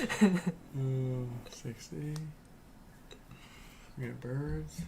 60. We got birds.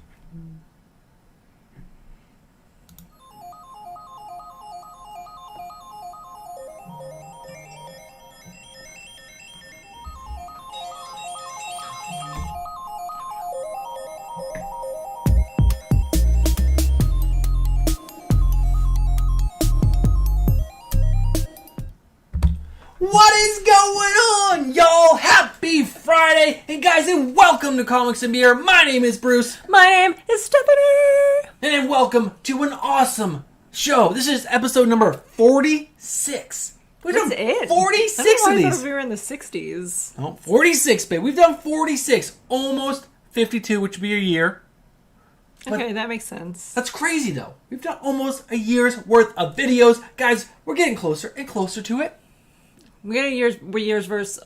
What is going on, y'all? Happy Friday! And guys, and welcome to Comics and Beer. My name is Bruce. My name is Stephanie. And welcome to an awesome show. This is episode number 46. We've That's done it. 46 I don't know of why I these. thought we were in the 60s. Oh, 46, babe. We've done 46. Almost 52, which would be a year. Okay, that makes sense. That's crazy, though. We've done almost a year's worth of videos. Guys, we're getting closer and closer to it. We got a year's worth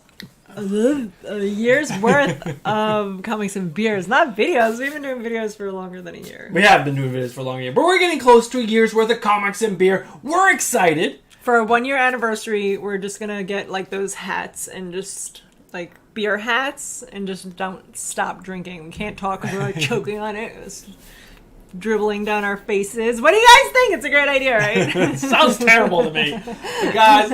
of comics and beers, not videos. We've been doing videos for longer than a year. We have been doing videos for a long year, but we're getting close to a year's worth of comics and beer. We're excited. For a 1 year anniversary, we're just gonna get like those hats and just like beer hats and just don't stop drinking. We can't talk because we're like choking on it. It's dribbling down our faces. What do you guys think? It's a great idea, right? Sounds terrible to me. But guys,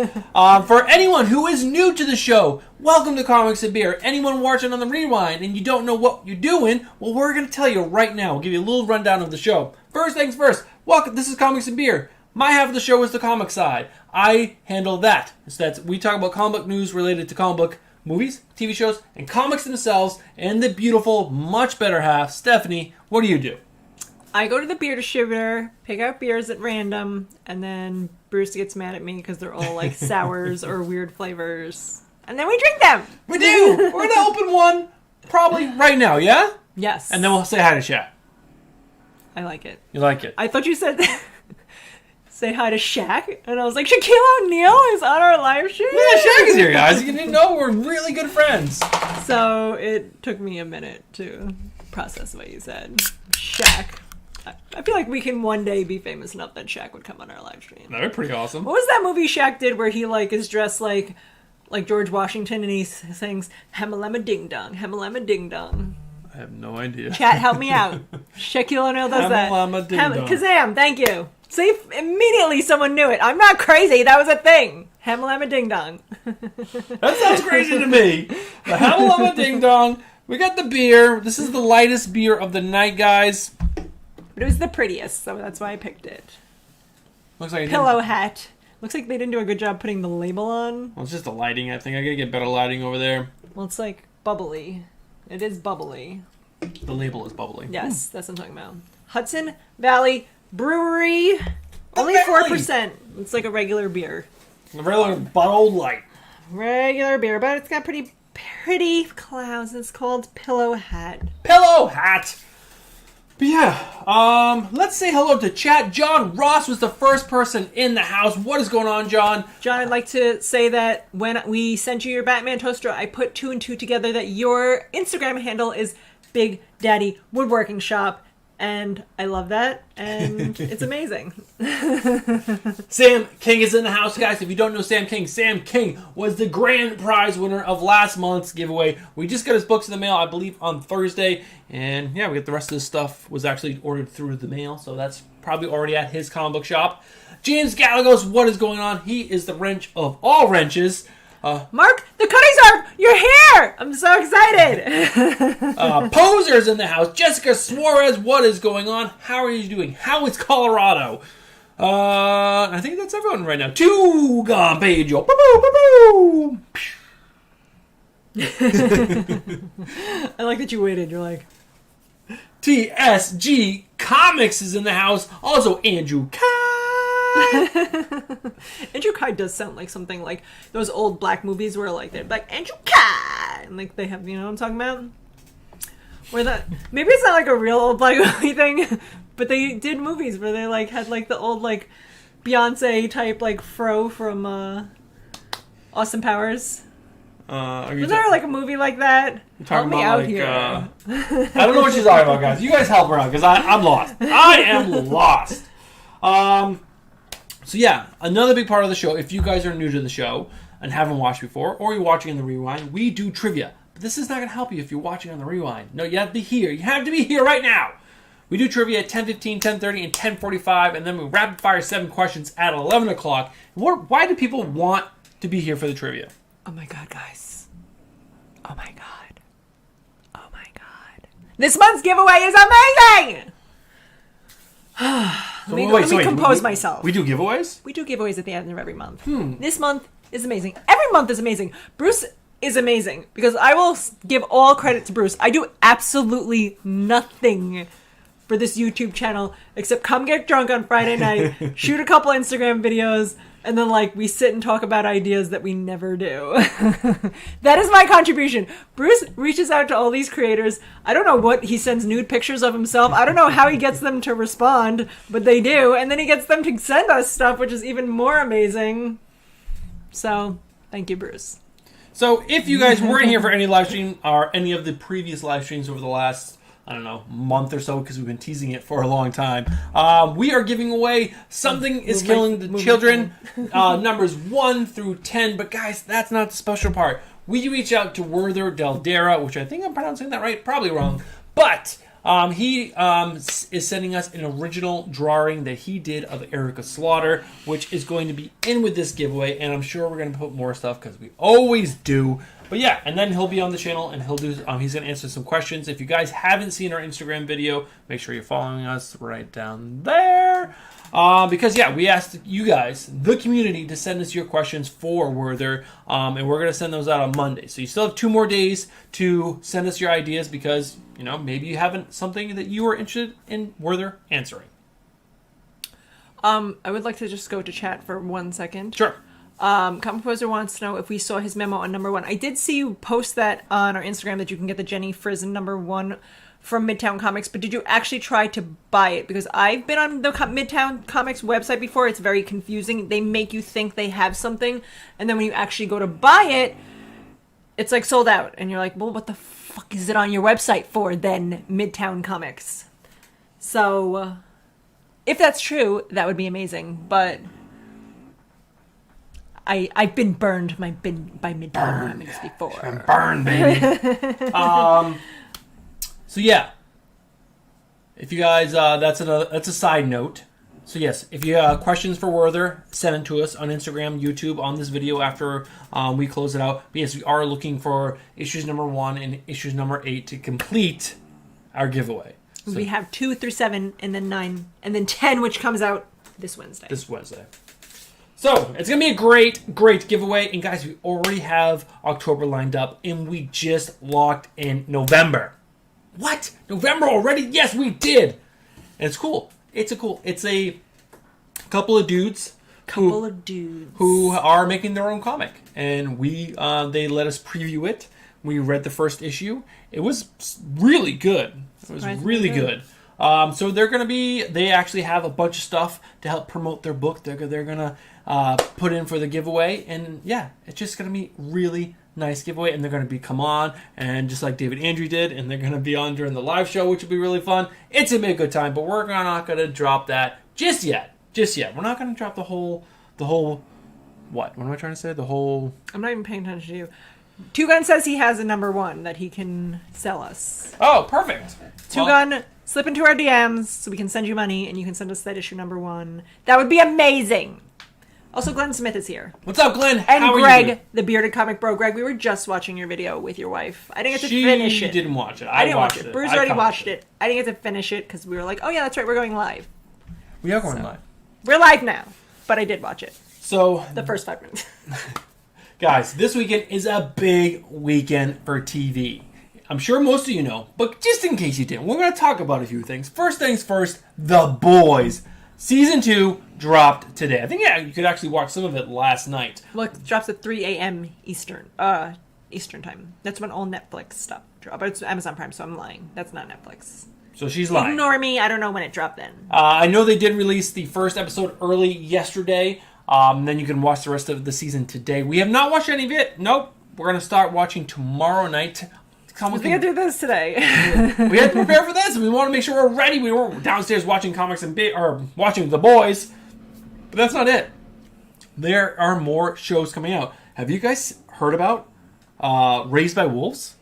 for anyone who is new to the show, welcome to Comics and Beer. Anyone watching on the rewind and you don't know what you're doing, well, we're going to tell you right now. We'll give you a little rundown of the show. First things first, welcome. This is Comics and Beer. My half of the show is the comic side. I handle that. So we talk about comic book news related to comic book movies, TV shows, and comics themselves. And the beautiful, much better half, Stephanie, what do you do? I go to the beer distributor, pick out beers at random, and then Bruce gets mad at me because they're all like sours or weird flavors. And then we drink them! We do! We're going to open one probably right now, yeah? Yes. And then we'll say hi to Shaq. I like it. You like it? I thought you said say hi to Shaq, and I was like, Shaquille O'Neal is on our live stream? Yeah, Shaq is here, guys. You didn't know we're really good friends. So it took me a minute to process what you said. Shaq. I feel like we can one day be famous enough that Shaq would come on our live stream. That'd be pretty awesome. What was that movie Shaq did where he like is dressed like George Washington and he sings Hamalama Ding Dong, Hamalama Ding Dong. I have no idea. Chat, help me out. Shaquille O'Neal does that. Hamalama Ding Dong. Kazam, thank you. See, immediately someone knew it. I'm not crazy. That was a thing. Hamalama Ding Dong. That sounds crazy to me. The Hamalama Ding Dong. We got the beer. This is the lightest beer of the night, guys. But it was the prettiest, so that's why I picked it. Looks like Pillow hat. Looks like they didn't do a good job putting the label on. Well, it's just the lighting, I think. I gotta get better lighting over there. Well, it's like bubbly. It is bubbly. The label is bubbly. Yes, that's what I'm talking about. Hudson Valley Brewery. Only Valley. 4%. It's like a regular beer. A regular bottle light. Regular beer, but it's got pretty clouds. It's called Pillow Hat. Pillow hat. But yeah, let's say hello to chat. John Ross was the first person in the house. What is going on, John? John, I'd like to say that when we sent you your Batman toaster, I put 2 and 2 together that your Instagram handle is Big Daddy Woodworking Shop. And I love that, and it's amazing. Sam King is in the house, guys. If you don't know Sam King was the grand prize winner of last month's giveaway. We just got his books in the mail, I believe, on Thursday. And yeah, we got the rest of the stuff was actually ordered through the mail, so that's probably already at his comic book shop. James Galagos, what is going on? He is the wrench of all wrenches. Mark, the cuttings are your hair! I'm so excited! Poser's in the house. Jessica Suarez, what is going on? How are you doing? How is Colorado? I think that's everyone right now. Two gone, Pedro. Boop, boop, boop. I like that you waited. You're like... TSG Comics is in the house. Also, Andrew Kai. Andrew Kai does sound like something like those old black movies where like they're like Andrew Kai and like they have, you know what I'm talking about? Where that maybe it's not like a real old black movie thing, but they did movies where they like had like the old like Beyonce type like fro from Austin Powers. Was there like a movie like that? Help me out here. I don't know what she's talking about, guys. You guys help her out because I'm lost. I am lost. So yeah, another big part of the show, if you guys are new to the show, and haven't watched before, or you're watching on the rewind, we do trivia. But this is not going to help you if you're watching on the rewind. No, you have to be here. You have to be here right now. We do trivia at 10:15, 10:30, and 10:45, and then we rapid fire 7 questions at 11 o'clock. Why do people want to be here for the trivia? Oh my god, guys. Oh my god. Oh my god. This month's giveaway is amazing! Let me compose myself. We do giveaways? We do giveaways at the end of every month. This month is amazing. Every month is amazing. Bruce is amazing because I will give all credit to Bruce. I do absolutely nothing for this YouTube channel except come get drunk on Friday night, shoot a couple Instagram videos, and then we sit and talk about ideas that we never do. That is my contribution. Bruce reaches out to all these creators. I don't know what he sends nude pictures of himself. I don't know how he gets them to respond, but they do. And then he gets them to send us stuff, which is even more amazing. So, thank you, Bruce. So, if you guys weren't here for any live stream or any of the previous live streams over the last month or so, because we've been teasing it for a long time. We are giving away Something is Killing the Children, numbers 1 through 10. But guys, that's not the special part. We reach out to Werther Daldera, which I think I'm pronouncing that right, probably wrong. But he is sending us an original drawing that he did of Erica Slaughter, which is going to be in with this giveaway. And I'm sure we're going to put more stuff because we always do. But yeah, and then he'll be on the channel and he's going to answer some questions. If you guys haven't seen our Instagram video, make sure you're following us right down there. Because yeah, we asked you guys, the community, to send us your questions for Werther, and we're going to send those out on Monday. So you still have 2 more days to send us your ideas because, maybe you haven't something that you are interested in Werther answering. I would like to just go to chat for 1 second. Sure. Comic Composer wants to know if we saw his memo on number 1. I did see you post that on our Instagram that you can get the Jenny Frison number 1 from Midtown Comics, but did you actually try to buy it? Because I've been on the Midtown Comics website before. It's very confusing. They make you think they have something, and then when you actually go to buy it, it's sold out. And you're like, well, what the fuck is it on your website for then, Midtown Comics? So, if that's true, that would be amazing, but I've been burned by Midtown Comics before. I'm burned, baby. So yeah, if you guys, that's a side note. So yes, if you have questions for Werther, send them to us on Instagram, YouTube, on this video after we close it out. But yes, we are looking for issues number 1 and issues number 8 to complete our giveaway. So, we have 2 through 7, and then 9, and then 10, which comes out this Wednesday. So, it's going to be a great, great giveaway. And guys, we already have October lined up, and we just locked in November. What? November already? Yes, we did. And it's cool. It's a couple of dudes. Who are making their own comic. And they let us preview it. We read the first issue. It was really good. It was really good. So they actually have a bunch of stuff to help promote their book. They're going to put in for the giveaway. And yeah, it's just going to be really nice giveaway. And they're going to come on, and just like David Andrew did, and they're going to be on during the live show, which will be really fun. It's going to be a good time, but we're not going to drop that just yet. We're not going to drop the whole, what? What am I trying to say? I'm not even paying attention to you. Two Gun says he has a number 1 that he can sell us. Oh, perfect. Two Gun, slip into our DMs so we can send you money and you can send us that issue number 1. That would be amazing. Also, Glenn Smith is here. What's up, Glenn? And How are Greg, you? the bearded comic bro. Greg, we were just watching your video with your wife. I didn't get to finish it. She didn't watch it. I didn't watch it. Bruce already watched it. I didn't get to finish it because we were like, oh yeah, that's right, we're going live. We are going live. We're live now, but I did watch it. So the first 5 minutes. Guys, this weekend is a big weekend for TV. I'm sure most of you know, but just in case you didn't, we're going to talk about a few things. First things first, The Boys. Season 2 dropped today. I think you could actually watch some of it last night. Look, it drops at 3 a.m. Eastern time. That's when all Netflix stuff drops. But it's Amazon Prime, so I'm lying. That's not Netflix. So she's lying. Ignore me. I don't know when it dropped then. I know they did release the first episode early yesterday. Then you can watch the rest of the season today. We have not watched any of it. Nope. We're going to start watching tomorrow night. We're going to do this today. We had to prepare for this. We want to make sure we're ready. We were downstairs watching comics or watching The Boys. But that's not it. There are more shows coming out. Have you guys heard about Raised by Wolves?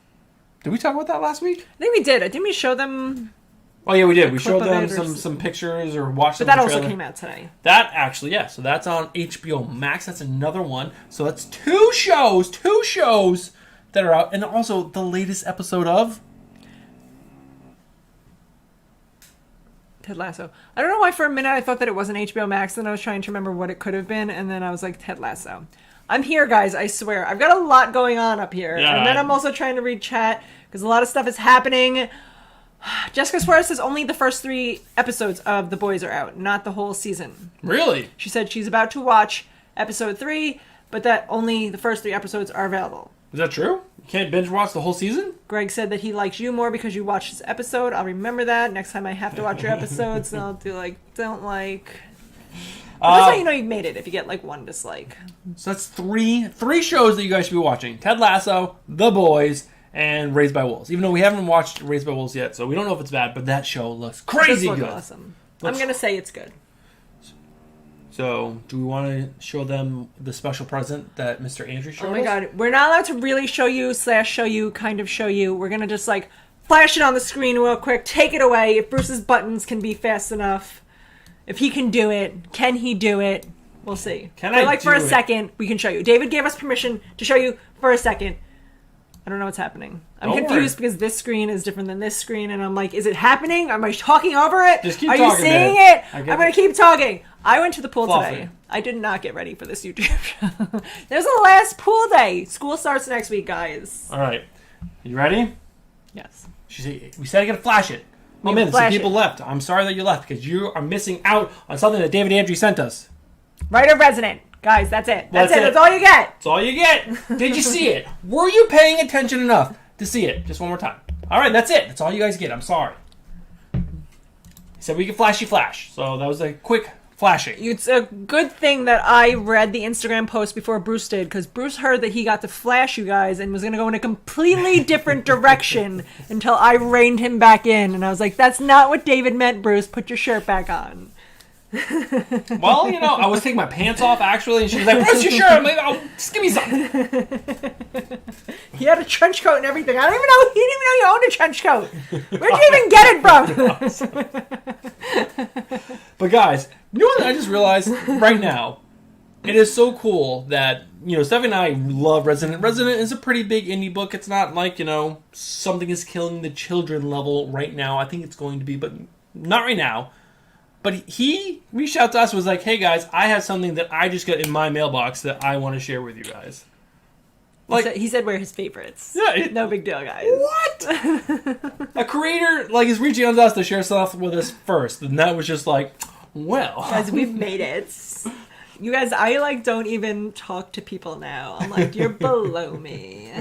Did we talk about that last week? I think we did. Didn't we show them? Oh yeah, we did. We showed of them it or some pictures or watched. But that also came out today. That actually, yeah. So that's on HBO Max. That's another one. So that's two shows that are out, and also the latest episode of Ted Lasso. I don't know why for a minute I thought that it wasn't HBO Max, and I was trying to remember what it could have been, and then I was like, Ted Lasso. I'm here, guys, I swear. I've got a lot going on up here. Yeah. And then I'm also trying to read chat, because a lot of stuff is happening. Jessica Suarez says only the first 3 episodes of The Boys are out, not the whole season. Really? She said she's about to watch episode 3, but that only the first 3 episodes are available. Is that true? You can't binge watch the whole season? Greg said that he likes you more because you watched this episode. I'll remember that. Next time I have to watch your episodes, then I'll do like, don't like. But that's how you know you've made it, if you get like 1 dislike. So that's three shows that you guys should be watching. Ted Lasso, The Boys, and Raised by Wolves. Even though we haven't watched Raised by Wolves yet, so we don't know if it's bad, but that show looks crazy good. Awesome. I'm going to say it's good. So, do we want to show them the special present that Mr. Andrew showed us? Oh my god, we're not allowed to really show you, kind of show you. We're going to just like flash it on the screen real quick, take it away. If Bruce's buttons can be fast enough, if he can do it, can he do it? We'll see. For a second, we can show you. David gave us permission to show you for a second. I don't know what's happening. I'm confused because this screen is different than this screen, and I'm like, is it happening? Am I talking over it? Just keep Are talking, you seeing man. it? I'm going to keep talking. I went to the pool Fluffy. today. I did not get ready for this YouTube show. There's the last pool day. School starts next week, guys. All right. You ready? Yes. We said I gotta flash it. Oh man, some flash people it. left. I'm sorry that you left because you are missing out on something that David Andrew sent us. Writer resident. Guys, that's it. That's it. it. That's all you get. That's all you get. Did you see it? Were you paying attention enough to see it? Just one more time. All right, that's it. That's all you guys get. I'm sorry. He said we could flashy flash. So that was a quick flashing. It's a good thing that I read the Instagram post before Bruce did, because Bruce heard that he got to flash you guys and was going to go in a completely different direction until I reined him back in. And I was like, that's not what David meant, Bruce. Put your shirt back on. Well, I was taking my pants off actually, and she was like, "Where's your shirt?" I'm like, "Oh, just give me something." He had a trench coat and everything. I don't even know. He didn't even know you owned a trench coat. Where'd you even get it from? But guys, you know what I just realized right now? It is so cool that, Stephanie and I love Resident. Resident is a pretty big indie book. It's not like, something is killing the children level right now. I think it's going to be, but not right now. But he reached out to us and was like, hey guys, I have something that I just got in my mailbox that I want to share with you guys. He said we're his favorites. Yeah. No big deal, guys. What? A creator, is reaching out to us to share stuff with us first. And that was just like, well. Guys, we've made it. You guys, I, don't even talk to people now. I'm like, you're below me.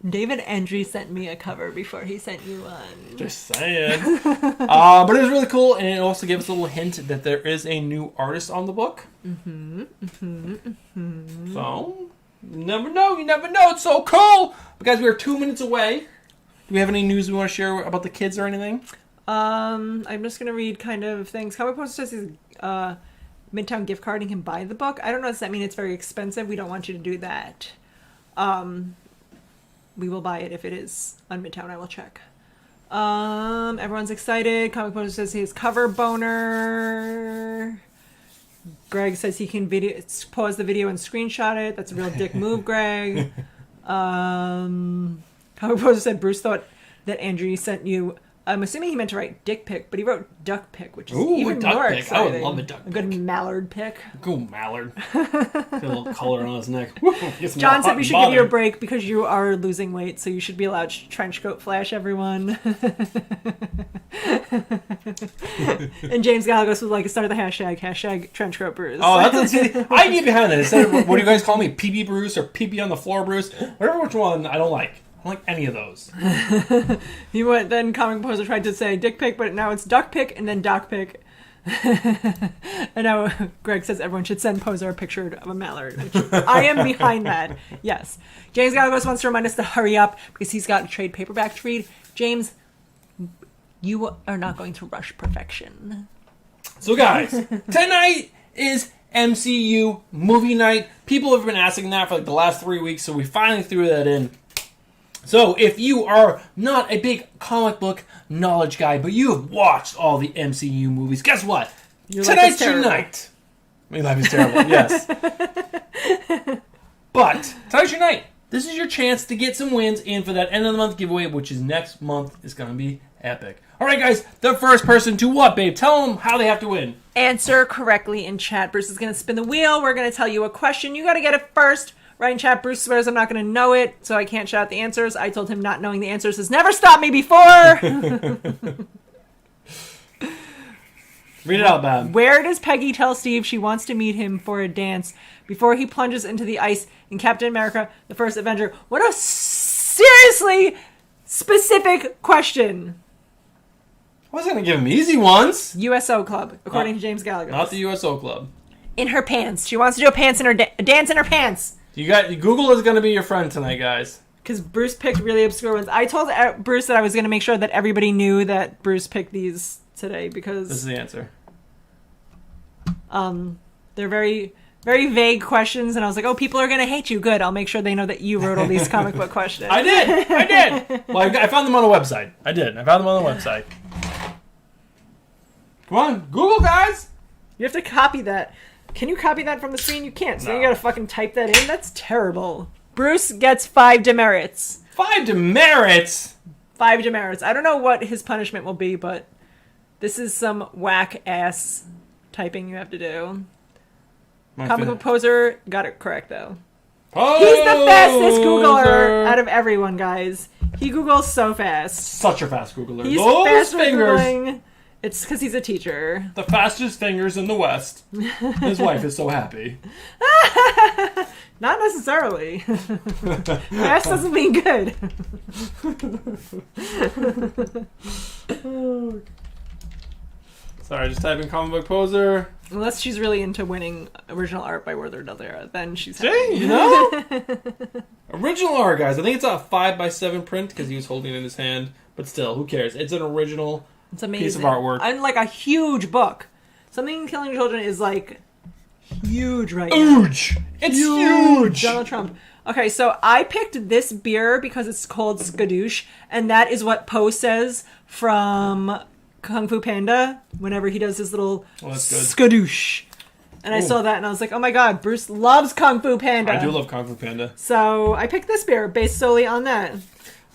David Andrew sent me a cover before he sent you one. Just saying. But it was really cool, and it also gave us a little hint that there is a new artist on the book. So, you never know. It's so cool. But guys, we are 2 minutes away. Do we have any news we want to share about the kids or anything? I'm just going to read kind of things. Comic Post says he's Midtown gift card and can buy the book. I don't know, does that mean it's very expensive? We don't want you to do that. We will buy it if it is on Midtown. I will check. Everyone's excited. Comic Post says he has cover boner. Greg says he can pause the video and screenshot it. That's a real dick move, Greg. Comic Post said Bruce thought that Andrew sent you. I'm assuming he meant to write dick pic, but he wrote duck pic, which is even more exciting. I would love a duck pic. A good mallard pic. Go mallard. Get a little color on his neck. John said we should give you a break because you are losing weight, so you should be allowed to trench coat flash everyone. And James Galagos was like, start the hashtag trench coat Bruce. Oh, I get behind that. Instead of, what do you guys call me? PB Bruce or PB on the floor Bruce? Whatever which one, I don't like. I don't like any of those. Then Comic Poser tried to say dick pic, but now it's duck pic and then doc pic. And now Greg says everyone should send Poser a picture of a mallard. I am behind that. Yes. James Galagos wants to remind us to hurry up because he's got a trade paperback to read. James, you are not going to rush perfection. So guys, tonight is MCU movie night. People have been asking that for like the last 3 weeks, so we finally threw that in. So if you are not a big comic book knowledge guy, but you have watched all the MCU movies, guess what? Tonight's your night. My life is terrible, yes. But tonight's your night. This is your chance to get some wins in for that end of the month giveaway, which is next month. Is going to be epic. All right, guys. The first person to what, babe? Tell them how they have to win. Answer correctly in chat. Bruce is going to spin the wheel. We're going to tell you a question. You got to get it first. Right in chat, Bruce swears I'm not going to know it, so I can't shout out the answers. I told him not knowing the answers has never stopped me before. Read it out, Bob. Where does Peggy tell Steve she wants to meet him for a dance before he plunges into the ice in Captain America, the First Avenger? What a seriously specific question. I wasn't going to give him easy ones. USO Club, according to James Gallagher. Not the USO Club. In her pants. She wants to do a dance in her pants. Google is going to be your friend tonight, guys. Because Bruce picked really obscure ones. I told Bruce that I was going to make sure that everybody knew that Bruce picked these today because this is the answer. They're very, very vague questions, and I was like, "Oh, people are gonna hate you." Good, I'll make sure they know that you wrote all these comic book questions. I did. Well, I found them on the website. I found them on the website. Come on, Google, guys. You have to copy that. Can you copy that from the screen? You can't. So No. you gotta fucking type that in. That's terrible. Bruce gets 5 demerits. 5 demerits. 5 demerits. I don't know what his punishment will be, but this is some whack ass typing you have to do. Comic book poser got it correct though. He's the fastest Googler out of everyone, guys. He Googles so fast. Such a fast Googler. He's Those fast fingers. Googling. It's because he's a teacher. The fastest fingers in the West. His wife is so happy. Not necessarily. Fast doesn't mean good. Sorry, just type in comic book poser. Unless she's really into winning original art by Werther Dell'Era, then she's happy. See, you know? Original art, guys. I think it's a 5x7 print because he was holding it in his hand. But still, who cares? It's an original It's amazing. piece of artwork. And like a huge book. Something Killing Children is like huge right now. Huge! It's huge! Donald Trump. Okay, so I picked this beer because it's called Skadoosh, and that is what Poe says from Kung Fu Panda whenever he does his little that's good. Skadoosh. And I saw that and I was like, oh my god, Bruce loves Kung Fu Panda. I do love Kung Fu Panda. So I picked this beer based solely on that.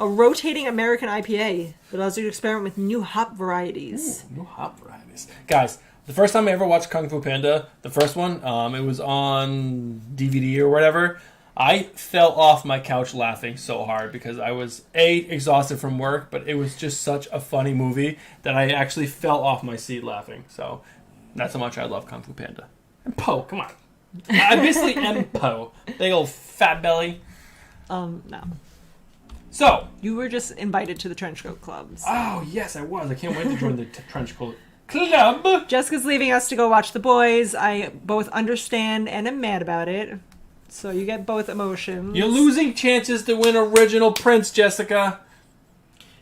A rotating American IPA that allows you to experiment with new hop varieties. Ooh, new hop varieties. Guys, the first time I ever watched Kung Fu Panda, the first one, it was on DVD or whatever. I fell off my couch laughing so hard because I was, exhausted from work, but it was just such a funny movie that I actually fell off my seat laughing. So that's how much I love Kung Fu Panda. And Poe, come on. I basically am Poe. Big old fat belly. No. So. You were just invited to the Trenchcoat Clubs. Oh, yes, I was. I can't wait to join the Trenchcoat Club. Jessica's leaving us to go watch The Boys. I both understand and am mad about it. So you get both emotions. You're losing chances to win original prints, Jessica.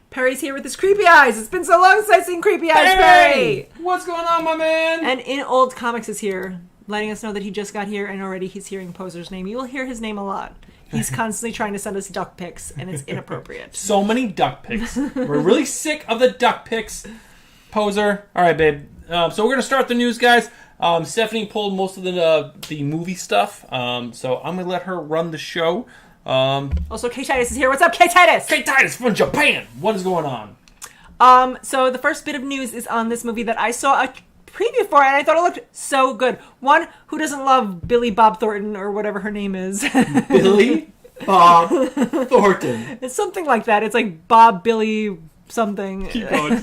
Perry's here with his creepy eyes. It's been so long since I've seen creepy eyes, Perry! What's going on, my man? And In Old Comics is here, letting us know that he just got here and already he's hearing Poser's name. You will hear his name a lot. He's constantly trying to send us duck pics, and it's inappropriate. So many duck pics. We're really sick of the duck pics, Poser. All right, babe. So we're going to start the news, guys. Stephanie pulled most of the movie stuff, so I'm going to let her run the show. Also, Kay Titus is here. What's up, Kay Titus? Kay Titus from Japan. What is going on? So the first bit of news is on this movie that I saw a preview for, and I thought it looked so good. One, who doesn't love Billy Bob Thornton, or whatever her name is? Billy Bob Thornton. It's something like that. It's like Bob, Billy, something. Keep going.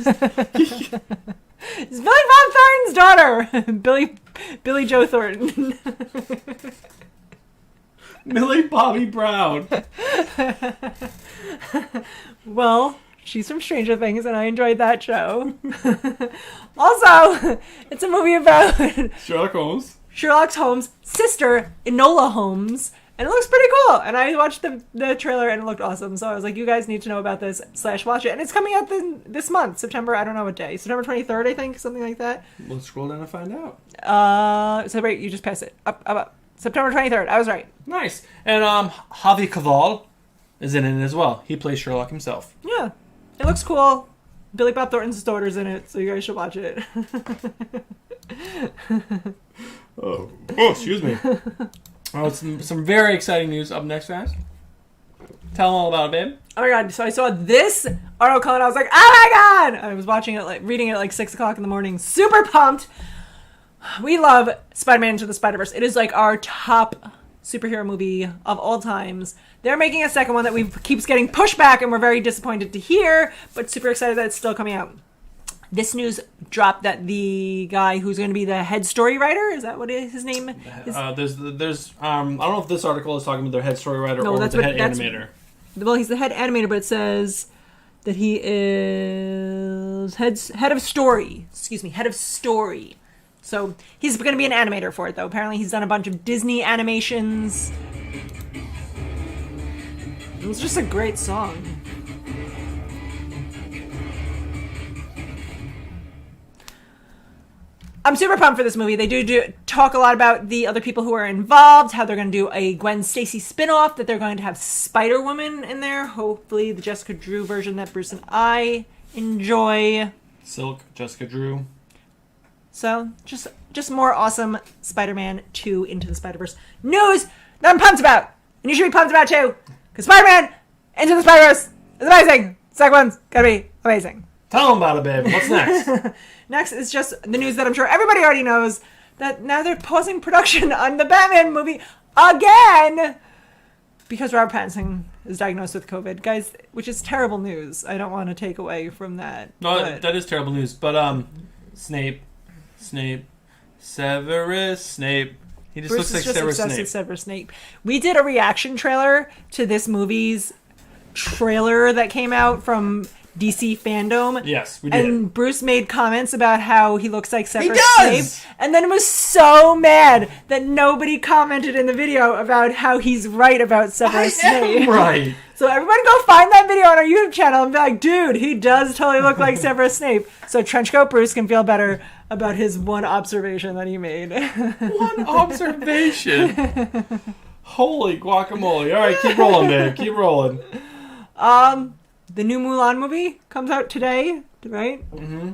It's Billy Bob Thornton's daughter, Billy Joe Thornton. Millie Bobby Brown. Well, she's from Stranger Things, and I enjoyed that show. Also, it's a movie about Sherlock Holmes. Sherlock Holmes' sister, Enola Holmes, And it looks pretty cool. And I watched the trailer and it looked awesome. So I was like, you guys need to know about this / watch it. And it's coming out this month, September, I don't know what day. September 23rd, I think, something like that. We'll scroll down and find out. So wait, you just pass it. Up. September 23rd. I was right. Nice. And Javi Caval is in it as well. He plays Sherlock himself. Yeah. It looks cool. Billy Bob Thornton's daughter's in it, so you guys should watch it. Oh, excuse me. Oh, some very exciting news up next, guys. Tell them all about it, babe. Oh my god, so I saw this article and I was like, oh my god! I was watching it, reading it at 6 o'clock in the morning. Super pumped! We love Spider-Man Into the Spider-Verse. It is like our top superhero movie of all times. They're making a second one that keeps getting pushed back and we're very disappointed to hear, but super excited that it's still coming out. This news dropped that the guy who's going to be the head story writer, is that what his name is? There's I don't know if this article is talking about their head story writer or the head animator. Well, he's the head animator, but it says that he is head of story. Excuse me, head of story. So he's going to be an animator for it, though. Apparently he's done a bunch of Disney animations. It was just a great song. I'm super pumped for this movie. They do talk a lot about the other people who are involved, how they're going to do a Gwen Stacy spinoff, that they're going to have Spider-Woman in there. Hopefully the Jessica Drew version that Bruce and I enjoy. Silk, Jessica Drew. So, just more awesome Spider-Man 2 Into the Spider-Verse news that I'm pumped about. And you should be pumped about too. Because Spider-Man Into the Spider-Verse is amazing. Second one's going to be amazing. Tell them about it, babe. What's next? Next is just the news that I'm sure everybody already knows, that now they're pausing production on the Batman movie again because Robert Pattinson is diagnosed with COVID. Guys, which is terrible news. I don't want to take away from that. No, that is terrible news. But Snape, Severus Snape. He just Bruce looks like Severus Snape. We did a reaction trailer to this movie's trailer that came out from DC Fandom. Yes, we did. And Bruce made comments about how he looks like Severus Snape. And then was so mad that nobody commented in the video about how he's right about Severus Snape. Right. So everybody go find that video on our YouTube channel and be like, dude, he does totally look like Severus Snape. So Trenchcoat Bruce can feel better about his one observation that he made. One observation. Holy guacamole. All right, keep rolling, babe. Keep rolling. The new Mulan movie comes out today, right? Mm-hmm.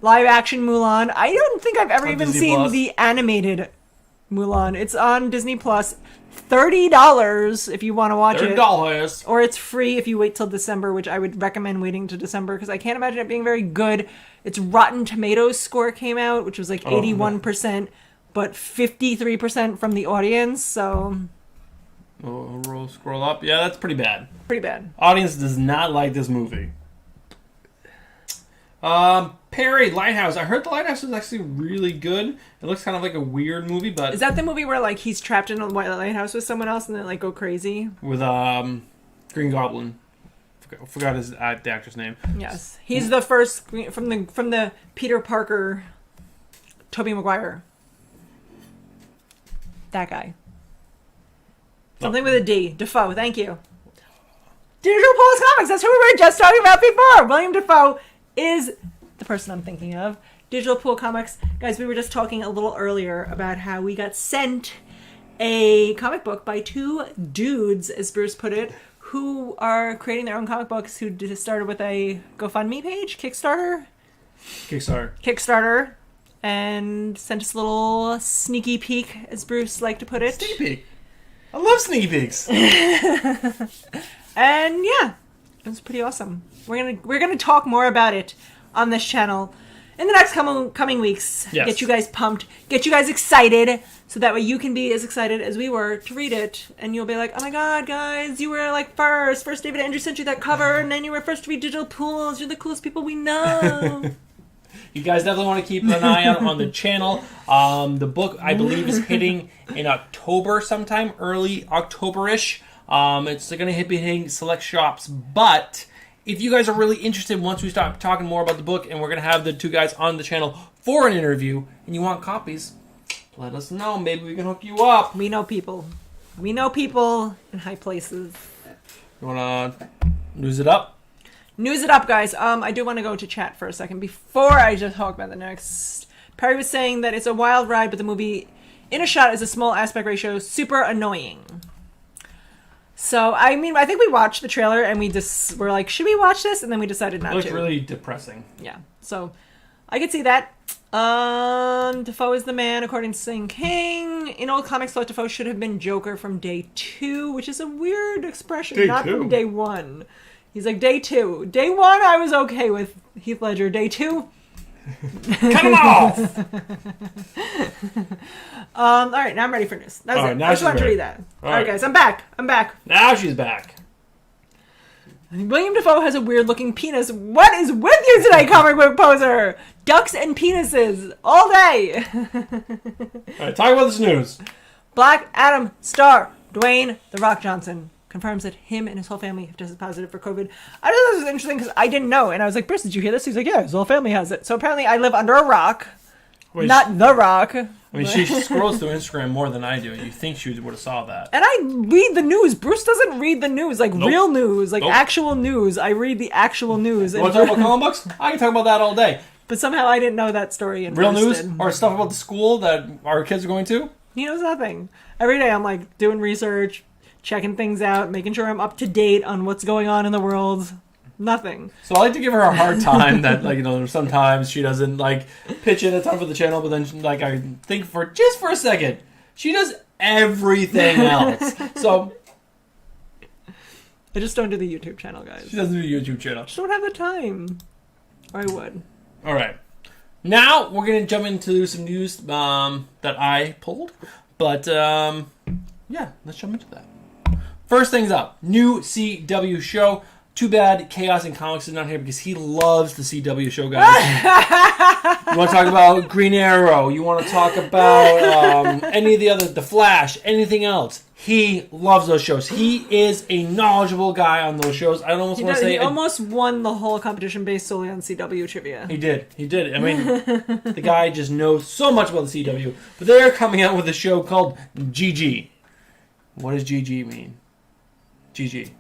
Live action Mulan. I don't think I've ever even Disney seen Plus. the animated Mulan. It's on Disney Plus. $30 if you want to watch it. $30. Or it's free if you wait till December, which I would recommend waiting to December because I can't imagine it being very good. Its Rotten Tomatoes score came out, which was like 81%, but 53% from the audience, so... Oh, scroll up. Yeah, that's pretty bad. Pretty bad. Audience does not like this movie. Perry, Lighthouse. I heard The Lighthouse is actually really good. It looks kind of like a weird movie, but... Is that the movie where like he's trapped in a lighthouse with someone else and then like go crazy? With Green Goblin. Forgot the actor's name. Yes. He's the first from the Peter Parker, Tobey Maguire. That guy. Something with a D. Defoe, thank you. Digital Pulse Comics, that's who we were just talking about before. William Defoe is the person I'm thinking of. Digital Pool Comics. Guys, we were just talking a little earlier about how we got sent a comic book by two dudes, as Bruce put it, who are creating their own comic books, who started with a GoFundMe page, Kickstarter, and sent us a little sneaky peek, as Bruce liked to put it. Sneaky peek. I love sneaky peeks. And yeah, it was pretty awesome. We're gonna talk more about it on this channel in the next coming weeks. Yes. Get you guys pumped, get you guys excited, so that way you can be as excited as we were to read it, and you'll be like, oh my god, guys, you were like first David Andrews sent you that cover, and then you were first to read Digital Pools. You're the coolest people we know. You guys definitely want to keep an eye out on the channel. The book, I believe, is hitting in October sometime, early October-ish. It's going to be hitting select shops, but if you guys are really interested, once we start talking more about the book, and we're going to have the two guys on the channel for an interview, and you want copies, let us know. Maybe we can hook you up. We know people. We know people in high places. You want to news it up? News it up, guys. I do want to go to chat for a second before I just talk about the next. Perry was saying that it's a wild ride, but the movie in a shot is a small aspect ratio, super annoying. So, I mean, I think we watched the trailer and we just were like, should we watch this? And then we decided not It looked to. really depressing. Yeah. So, I could see that. Defoe is the man, according to Sing King. In old comics, thought Defoe should have been Joker from day 2, which is a weird expression. Day not 2? from day 1. He's like, day 2. Day 1, I was okay with Heath Ledger. Day 2... Cut him off! All right, now I'm ready for news. That's All it. right, now I just she's wanted to ready. read that. All All right, right. guys, I'm back. Now she's back. William Dafoe has a weird-looking penis. What is with you today, comic book poser? Ducks and penises all day. All right, talk about this news. Black Adam star Dwayne The Rock Johnson confirms that him and his whole family have tested positive for COVID. I thought this was interesting because I didn't know, and I was like, Bruce, did you hear this? He's like, yeah, his whole family has it. So apparently, I live under a rock, Wait, not The Rock. I mean, she scrolls through Instagram more than I do. You think she would have saw that? And I read the news. Bruce doesn't read the news, like Nope. real news, like Nope. actual news. I read the actual news. You want to talk about comic books? I can talk about that all day. But somehow I didn't know that story. And Real Bruce news did. or stuff about the school that our kids are going to. He knows nothing. Every day I'm like doing research, checking things out, making sure I'm up to date on what's going on in the world. Nothing. So I like to give her a hard time that, like, you know, sometimes she doesn't, like, pitch in a ton for the channel, but then, like, I think for just for a second, she does everything else. So I just don't do the YouTube channel, guys. she doesn't do a YouTube channel. Just don't have the time. Or I would. All right. Now we're going to jump into some news that I pulled. But, yeah, let's jump into that. First things up, new CW show. Too bad Chaos in Comics is not here because he loves the CW show, guys. You want to talk about Green Arrow? You want to talk about any of the other, The Flash, anything else? He loves those shows. He is a knowledgeable guy on those shows. I almost want to say... He almost won the whole competition based solely on CW trivia. He did. I mean, the guy just knows so much about the CW. But they're coming out with a show called GG. What does GG mean? GG.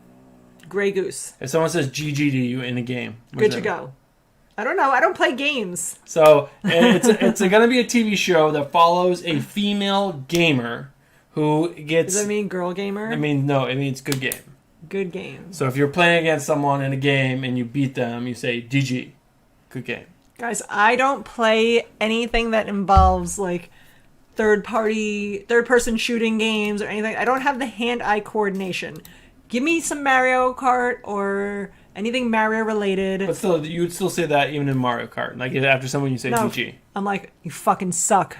Grey Goose. If someone says GG to you in a game, what Good does to that mean? go. I don't know. I don't play games. So it's going to be a TV show that follows a female gamer who gets. Does that mean girl gamer? I mean, no. It means good game. Good game. So if you're playing against someone in a game and you beat them, you say GG. Good game. Guys, I don't play anything that involves like third person shooting games or anything. I don't have the hand-eye coordination. Give me some Mario Kart or anything Mario related. But still, you would still say that even in Mario Kart. Like after someone, you say No, GG. I'm like, you fucking suck.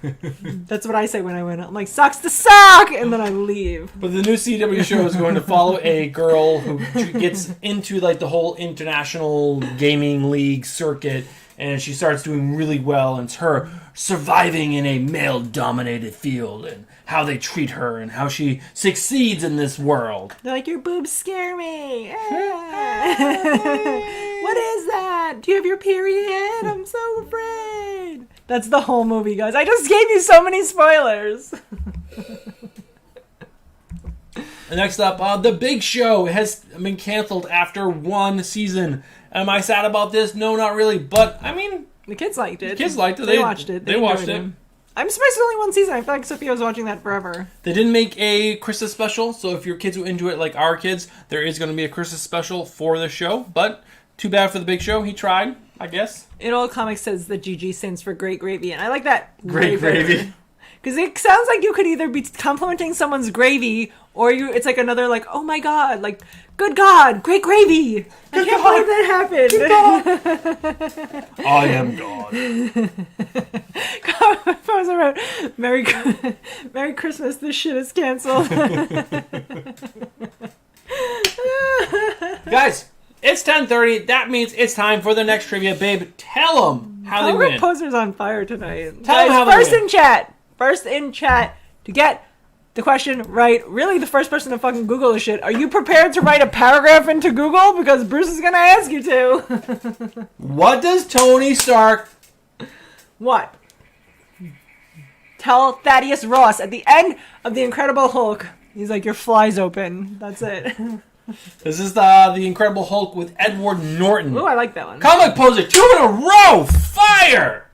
That's what I say when I win. I'm like, sucks to suck, and then I leave. But the new CW show is going to follow a girl who gets into like the whole international gaming league circuit, and she starts doing really well. And it's her surviving in a male-dominated field, and how they treat her, and how she succeeds in this world. They're like, your boobs scare me. What is that? Do you have your period? I'm so afraid. That's the whole movie, guys. I just gave you so many spoilers. And next up, The Big Show has been canceled after one season. Am I sad about this? No, not really. But, I mean... The kids liked it. The kids liked it. They watched it. They watched enjoyed it. I'm surprised it's only one season. I feel like Sophia was watching that forever. They didn't make a Christmas special, so if your kids were into it like our kids, there is going to be a Christmas special for the show. But too bad for The Big Show. He tried, I guess. In old comics says that GG stands for Great Gravy, and I like that. Great gravy. Because it sounds like you could either be complimenting someone's gravy, or it's like another like, oh my god, like, good God, great gravy. I can't believe that happened. I am God. Poser wrote, Merry Christmas, this shit is canceled. Guys, it's 10:30. That means it's time for the next trivia. Babe, tell them how they win. Poser's on fire tonight. Tell them how they first win. in chat. First in chat to get the question right. Really, the first person to fucking Google this shit. Are you prepared to write a paragraph into Google? Because Bruce is gonna ask you to. What does Tony Stark... What? tell Thaddeus Ross at the end of The Incredible Hulk. He's like, your fly's open. That's it. This is the Incredible Hulk with Edward Norton. Ooh, I like that one. Comic Poser, 2 in a row! Fire!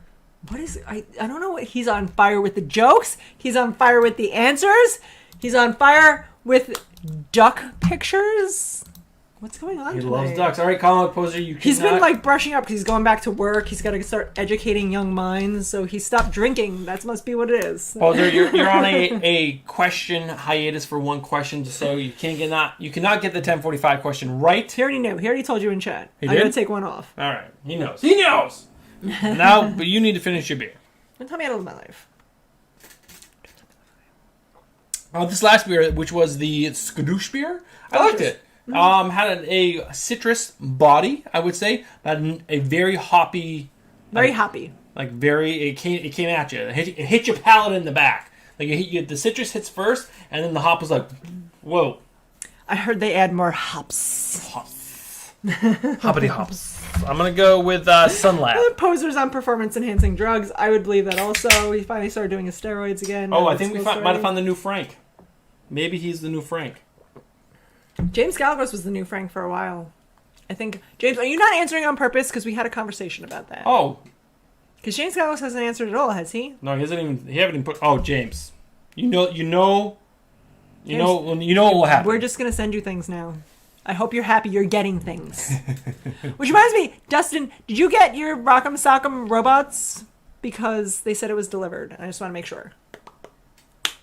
What is it? I don't know what he's on fire with the jokes. He's on fire with the answers. He's on fire with duck pictures. What's going on He tonight? loves ducks. All right, Comic Poser, you He's cannot... been like brushing up because he's going back to work. He's got to start educating young minds. So he stopped drinking. That must be what it is. Poser, you're on a question hiatus for one question, so you cannot get the 1045 question right. He already knew. He already told you in chat. He I'm going did? to take one off. All right, he knows. He knows. Now, but you need to finish your beer. Don't tell me how to live my life. This last beer, which was the Skadoosh beer, I liked it. Had a citrus body, I would say, but a very hoppy, Very happy. like very. It came at you. It hit your palate in the back. Like it hit you, the citrus hits first, and then the hop was like, whoa, I heard they add more hops. hops, hoppity hops. I'm gonna go with Sunlab. Posers on performance-enhancing drugs. I would believe that also. He finally started doing his steroids again. Oh, I think we might have found the new Frank. Maybe he's the new Frank. James Galagos was the new Frank for a while. I think. James, are you not answering on purpose? Because we had a conversation about that. Oh, Because James Galagos hasn't answered at all, has he? no, he haven't even put. Oh, James, you know what will happen. We're just going to send you things now. I hope you're happy you're getting things. Which reminds me, Dustin, did you get your Rock'em Sock'em robots? Because they said it was delivered. And I just want to make sure.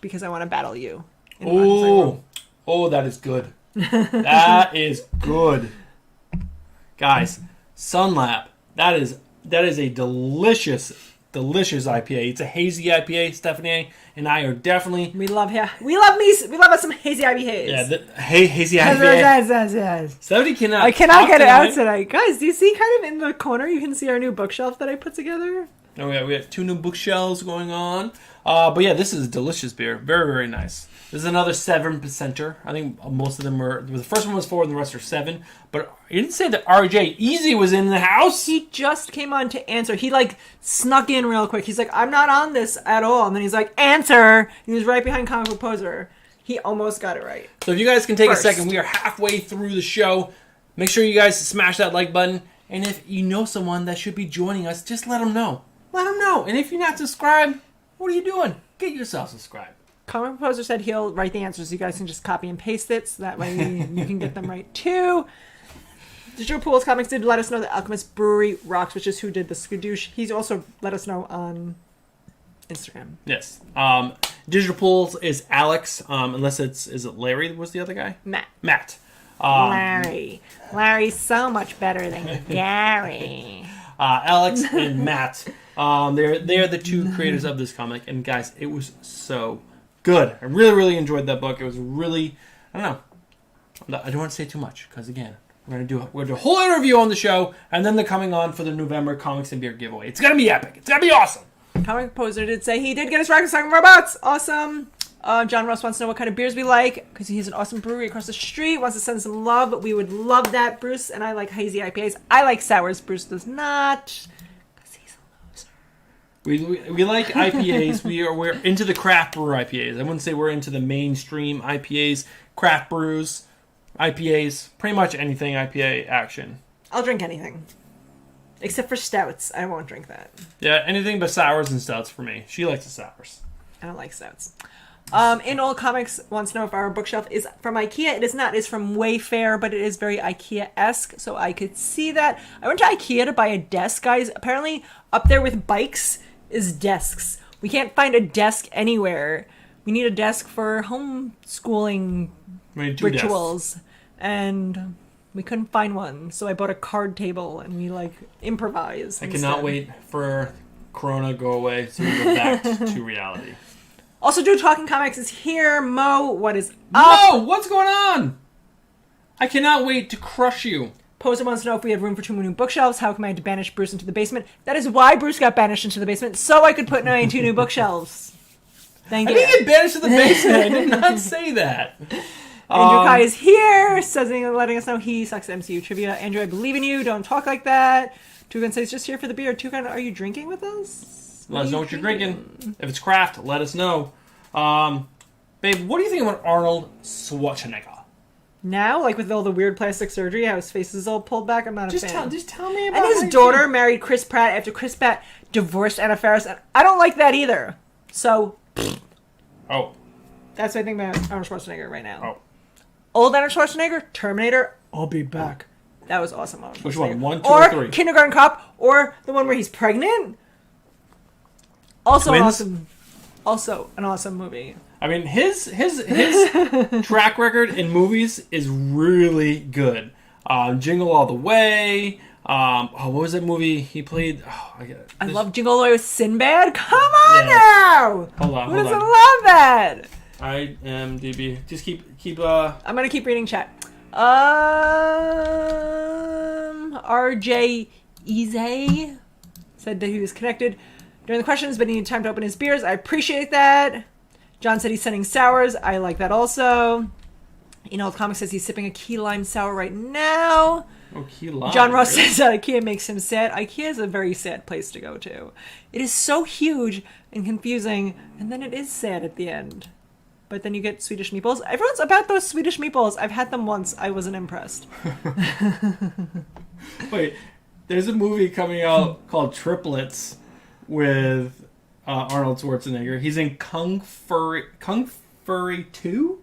Because I want to battle you. in Rock'em Sock'em. Oh, that is good. That is good, guys. Sunlab. That is a delicious IPA. It's a hazy IPA. Stephanie and I are definitely. We love us some hazy IPAs. Yeah, hazy IPA. Yes. Stephanie cannot. I cannot talk get it out tonight. tonight. Guys, do you see kind of in the corner, you can see our new bookshelf that I put together? Oh, yeah, we have 2 new bookshelves going on. But yeah, this is a delicious beer. Very, very nice. This is another 7%er. I think most of them are. The first one was 4 and the rest are 7. But you didn't say that RJ Easy was in the house. He just came on to answer. He like snuck in real quick. He's like, I'm not on this at all. And then he's like, answer. He was right behind Comic Book Poser. He almost got it right. So if you guys can take First. a second, we are halfway through the show. Make sure you guys smash that like button. And if you know someone that should be joining us, just let them know. Let them know. And if you're not subscribed, what are you doing? Get yourself subscribed. Comic Book Poser said he'll write the answers. You guys can just copy and paste it, so that way you can get them right too. Digital Pools Comics did let us know that Alchemist Brewery rocks, which is who did the Skadoosh. He's also let us know on Instagram. Yes. Digital Pools is Alex, unless is it Larry was the other guy? Matt. Larry's so much better than Gary. Alex and Matt. They're the 2 creators of this comic, and guys, it was so good. I really, really enjoyed that book. It was really, I don't know. I don't want to say too much because again, we're gonna do a whole interview on the show, and then they're coming on for the November Comics and Beer giveaway. It's gonna be epic. It's gonna be awesome. Comic Poser did say he did get his Rock'em Sock'em robots. Awesome. John Ross wants to know what kind of beers we like because he has an awesome brewery across the street. Wants to send some love. We would love that. Bruce and I like hazy IPAs. I like sours. Bruce does not. We like IPAs. We're into the craft brew IPAs. I wouldn't say we're into the mainstream IPAs. Craft brews, IPAs, pretty much anything IPA action. I'll drink anything. Except for stouts. I won't drink that. Yeah, anything but sours and stouts for me. She likes the sours. I don't like stouts. In Old Comics wants to know if our bookshelf is from IKEA. It is not. It's from Wayfair, but it is very IKEA-esque, so I could see that. I went to IKEA to buy a desk, guys. Apparently, up there with bikes is desks. We can't find a desk anywhere. We need a desk for homeschooling rituals. Desks. And we couldn't find one, so I bought a card table and we improvise. I cannot wait for Corona to go away so we go back to reality. Also, Dude Talking Comics is here. Mo, what is up? Mo, what's going on? I cannot wait to crush you. Poser wants to know if we have room for 2 new bookshelves. How come I had to banish Bruce into the basement? That is why Bruce got banished into the basement, so I could put 2 new bookshelves. Thank you. I didn't get banished to the basement. I did not say that. Andrew Kai is here, letting us know he sucks at MCU trivia. Andrew, I believe in you. Don't talk like that. Tugan says, just here for the beer. Tugan, are you drinking with us? Let us know what you're drinking. If it's craft, let us know. Babe, what do you think about Arnold Schwarzenegger? Now, like with all the weird plastic surgery, how his face is all pulled back, I'm not a fan. Just tell me about And his daughter married Chris Pratt after Chris Pratt divorced Anna Faris, and I don't like that either. So, Oh. that's what I think about Arnold Schwarzenegger right now. Oh. Old Arnold Schwarzenegger, Terminator, I'll be back. That was awesome. Arnold Which one? Schwarzenegger. 1, 2, or or 3? Kindergarten Cop, or the one where he's pregnant. Also Twins? an awesome movie. I mean, his track record in movies is really good. Jingle All the Way. What was that movie he played? Oh, I love Jingle All the Way with Sinbad. Come on now! Hold on. Who doesn't love that? IMDb. Just keep. I'm gonna keep reading chat. RJ Eze said that he was connected during the questions, but he needed time to open his beers. I appreciate that. John said he's sending sours. I like that also. Comics says he's sipping a key lime sour right now. Oh, key lime. John Ross says that IKEA makes him sad. IKEA is a very sad place to go to. It is so huge and confusing, and then it is sad at the end. But then you get Swedish meatballs. Everyone's about those Swedish meatballs. I've had them once. I wasn't impressed. Wait, there's a movie coming out called Triplets with Arnold Schwarzenegger. He's in Kung Fury 2?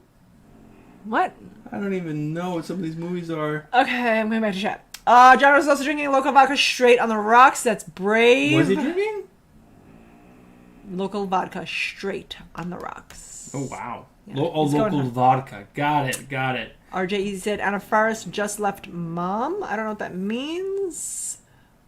What? I don't even know what some of these movies are. Okay, I'm going back to chat. John was also drinking local vodka straight on the rocks. That's brave. What is he drinking? Local vodka straight on the rocks. Oh, wow. Yeah, Local vodka. Got it. RJE said Anna Faris just left mom. I don't know what that means.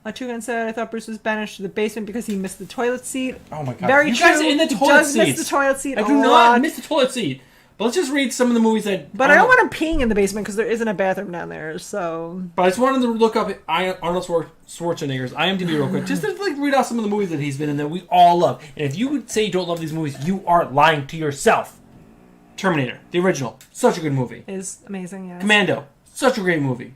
Tugan said, I thought Bruce was banished to the basement because he missed the toilet seat. Oh my god. Very you true. guys are in the He toilet does seats. miss the toilet seat I a do not lot. miss the toilet seat. But let's just read some of the movies that... But I don't want him peeing in the basement because there isn't a bathroom down there, so... But I just wanted to look up Arnold Schwarzenegger's IMDb real quick, just to read off some of the movies that he's been in that we all love. And if you would say you don't love these movies, you are lying to yourself. Terminator, the original, such a good movie. It is amazing, yes. Commando, such a great movie.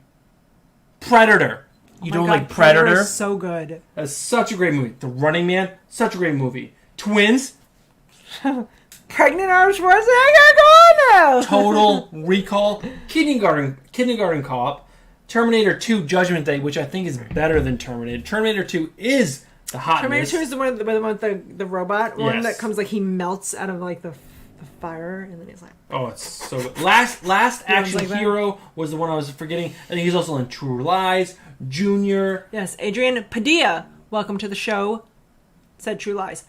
Predator. You Oh my don't God, like Predator? is so good. That's such a great movie. The Running Man, such a great movie. Twins, Pregnant Arnold Schwarzenegger, go on now! Total Recall, Kindergarten Cop, Terminator 2 Judgment Day, which I think is better than Terminator. Terminator 2 is the hotness. Terminator 2 is the one with the robot one Yes. that comes like he melts out of like the fire and then he's like... Oh, it's so good. Last Action like that? Hero was the one I was forgetting. I think he's also in True Lies, Junior. Yes, Adrian Padilla, welcome to the show, said True Lies.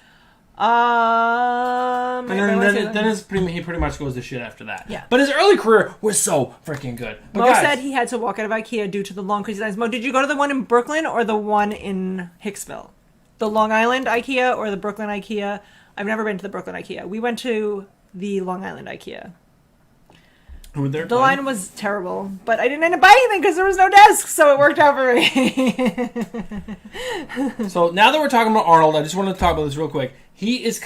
And then he pretty much goes to shit after that. Yeah. But his early career was so freaking good. But Mo guys, said he had to walk out of IKEA due to the long crazy lines. Mo, did you go to the one in Brooklyn or the one in Hicksville? The Long Island IKEA or the Brooklyn IKEA? I've never been to the Brooklyn IKEA. We went to the Long Island IKEA. who there? The line was terrible, but I didn't end up buying anything because there was no desk, so it worked out for me. So now that we're talking about Arnold, I just want to talk about this real quick. He is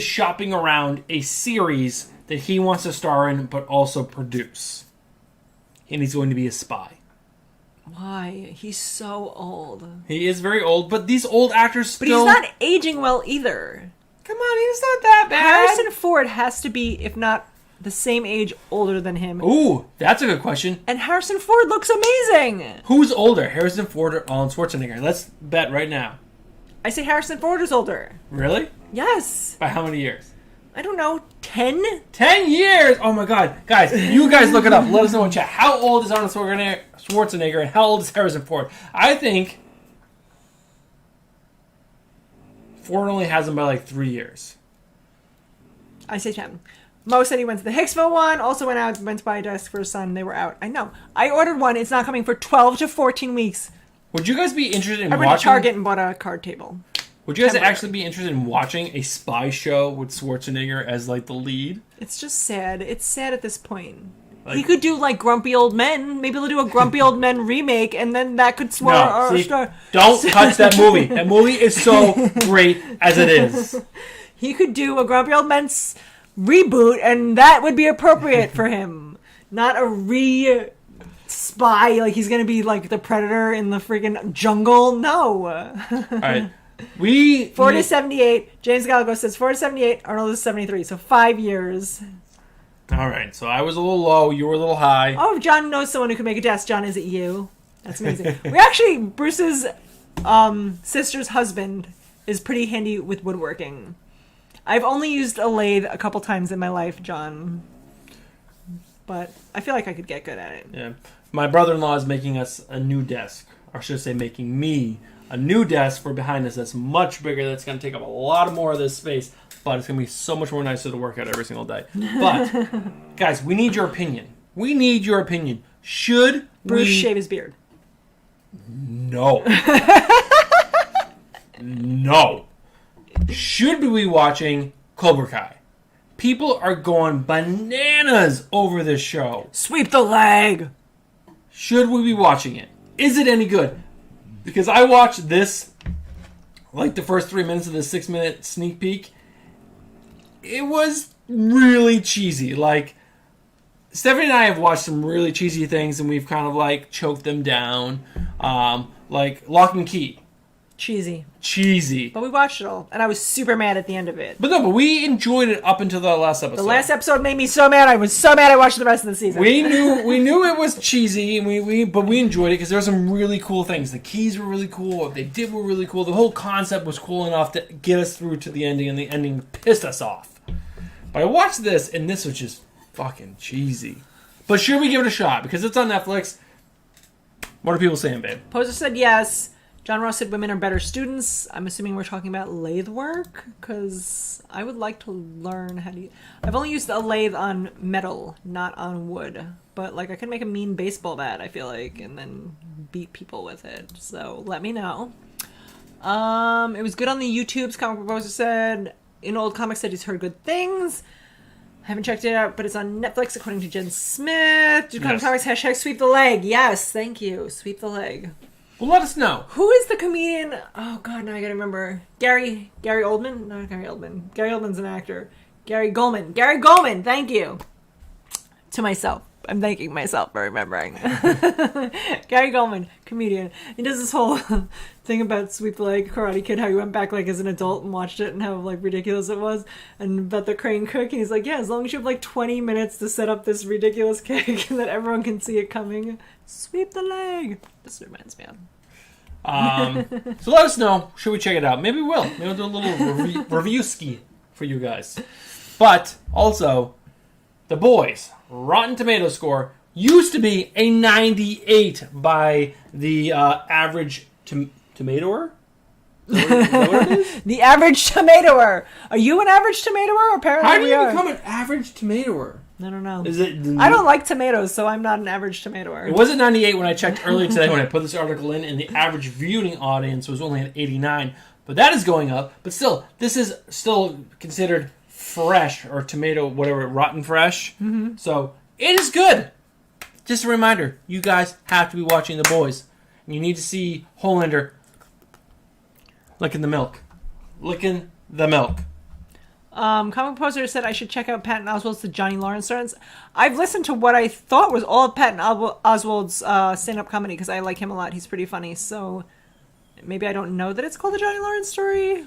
shopping around a series that he wants to star in, but also produce, and he's going to be a spy. Why? He's so old. He is very old, but these old actors But still... he's not aging well either. Come on, he's not that bad. Harrison Ford has to be, if not the same age, older than him. Ooh, that's a good question. And Harrison Ford looks amazing. Who's older, Harrison Ford or Arnold Schwarzenegger? Let's bet right now. I say Harrison Ford is older. Really? Yes. By how many years? I don't know, 10? 10 years! Oh my god. Guys, you guys look it up. Let us know in chat. How old is Arnold Schwarzenegger and how old is Harrison Ford? I think Ford only has him by like 3 years. I say 10. Mo said he went to the Hicksville one, also went to buy a desk for his son. They were out. I know. I ordered one. It's not coming for 12 to 14 weeks. Would you guys be interested in I watching... went to Target and bought a card table. Would you guys Temporary. actually be interested in watching a spy show with Schwarzenegger as like the lead? It's just sad. It's sad at this point. Like- He could do like Grumpy Old Men. Maybe they'll do a Grumpy Old Men remake, and then that could No, see, star. don't touch that movie. That movie is so great as it is. He could do a Grumpy Old Men reboot, and that would be appropriate for him. Not a spy like he's gonna be like the Predator in the freaking jungle. No. All right. We 4 to 78. James Gallagher says 4 to 78. Arnold is 73. So 5 years. All right. So I was a little low. You were a little high. Oh, if John knows someone who can make a desk, John, is it you? That's amazing. We actually, Bruce's sister's husband is pretty handy with woodworking. I've only used a lathe a couple times in my life, John. But I feel like I could get good at it. Yeah. My brother-in-law is making us a new desk. Or should I say making me a new desk for behind us that's much bigger. That's going to take up a lot more of this space. But it's going to be so much more nicer to work at every single day. But, guys, we need your opinion. We need your opinion. Should Bruce we... shave his beard? No. No. Should we be watching Cobra Kai? People are going bananas over this show. Sweep the leg! Should we be watching it? Is it any good? Because I watched this, like the first 3 minutes of the 6-minute sneak peek. It was really cheesy. Like, Stephanie and I have watched some really cheesy things, and we've kind of like choked them down. Like Lock and Key. Cheesy. But we watched it all, and I was super mad at the end of it. But we enjoyed it up until the last episode. The last episode made me so mad. I was so mad I watched the rest of the season. We knew it was cheesy, and but we enjoyed it because there were some really cool things. The keys were really cool. What they did were really cool. The whole concept was cool enough to get us through to the ending, and the ending pissed us off. But I watched this, and this was just fucking cheesy. But should we give it a shot? Because it's on Netflix. What are people saying, babe? Poser said yes. John Ross said women are better students. I'm assuming we're talking about lathe work, because I would like to learn how to... I've only used a lathe on metal, not on wood. But, like, I could make a mean baseball bat, I feel like, and then beat people with it. So, let me know. It was good on the YouTubes, Comic Proposer said. In Old Comics said he's heard good things. I haven't checked it out, but it's on Netflix, according to Jen Smith. Dude, Comic Comics, hashtag sweep the leg. Yes, thank you. Sweep the leg. Well, let us know. Who is the comedian? Oh, God, now I gotta remember. Gary Oldman? No, not Gary Oldman. Gary Oldman's an actor. Gary Goldman, thank you. To myself. I'm thanking myself for remembering. Gary Goldman, comedian. He does this whole thing about Sweep the Leg, Karate Kid, how he went back like as an adult and watched it and how like ridiculous it was. And about the crane cook, and he's like, yeah, as long as you have like 20 minutes to set up this ridiculous cake that everyone can see it coming, sweep the leg. This reminds me of. So let us know. Should we check it out? Maybe we will. Maybe we'll do a little review ski for you guys. But also, The Boys Rotten Tomato score used to be a 98 by the average tomatoer. Is that what it is? The average tomatoer. Are you an average tomatoer? Apparently, How do we you are. become an average tomatoer? I don't know. Is it? I don't like tomatoes, so I'm not an average tomatoer. It wasn't 98 when I checked earlier today when I put this article in, and the average viewing audience was only at 89. But that is going up. But still, this is still considered fresh or tomato, whatever, rotten fresh. Mm-hmm. So it is good. Just a reminder, you guys have to be watching The Boys. And you need to see Homelander licking the milk. Licking the milk. Comic Poster said I should check out Patton Oswalt's The Johnny Lawrence Stories. I've listened to what I thought was all of Patton Oswalt's stand-up comedy because I like him a lot. He's pretty funny. So maybe I don't know that it's called The Johnny Lawrence Story.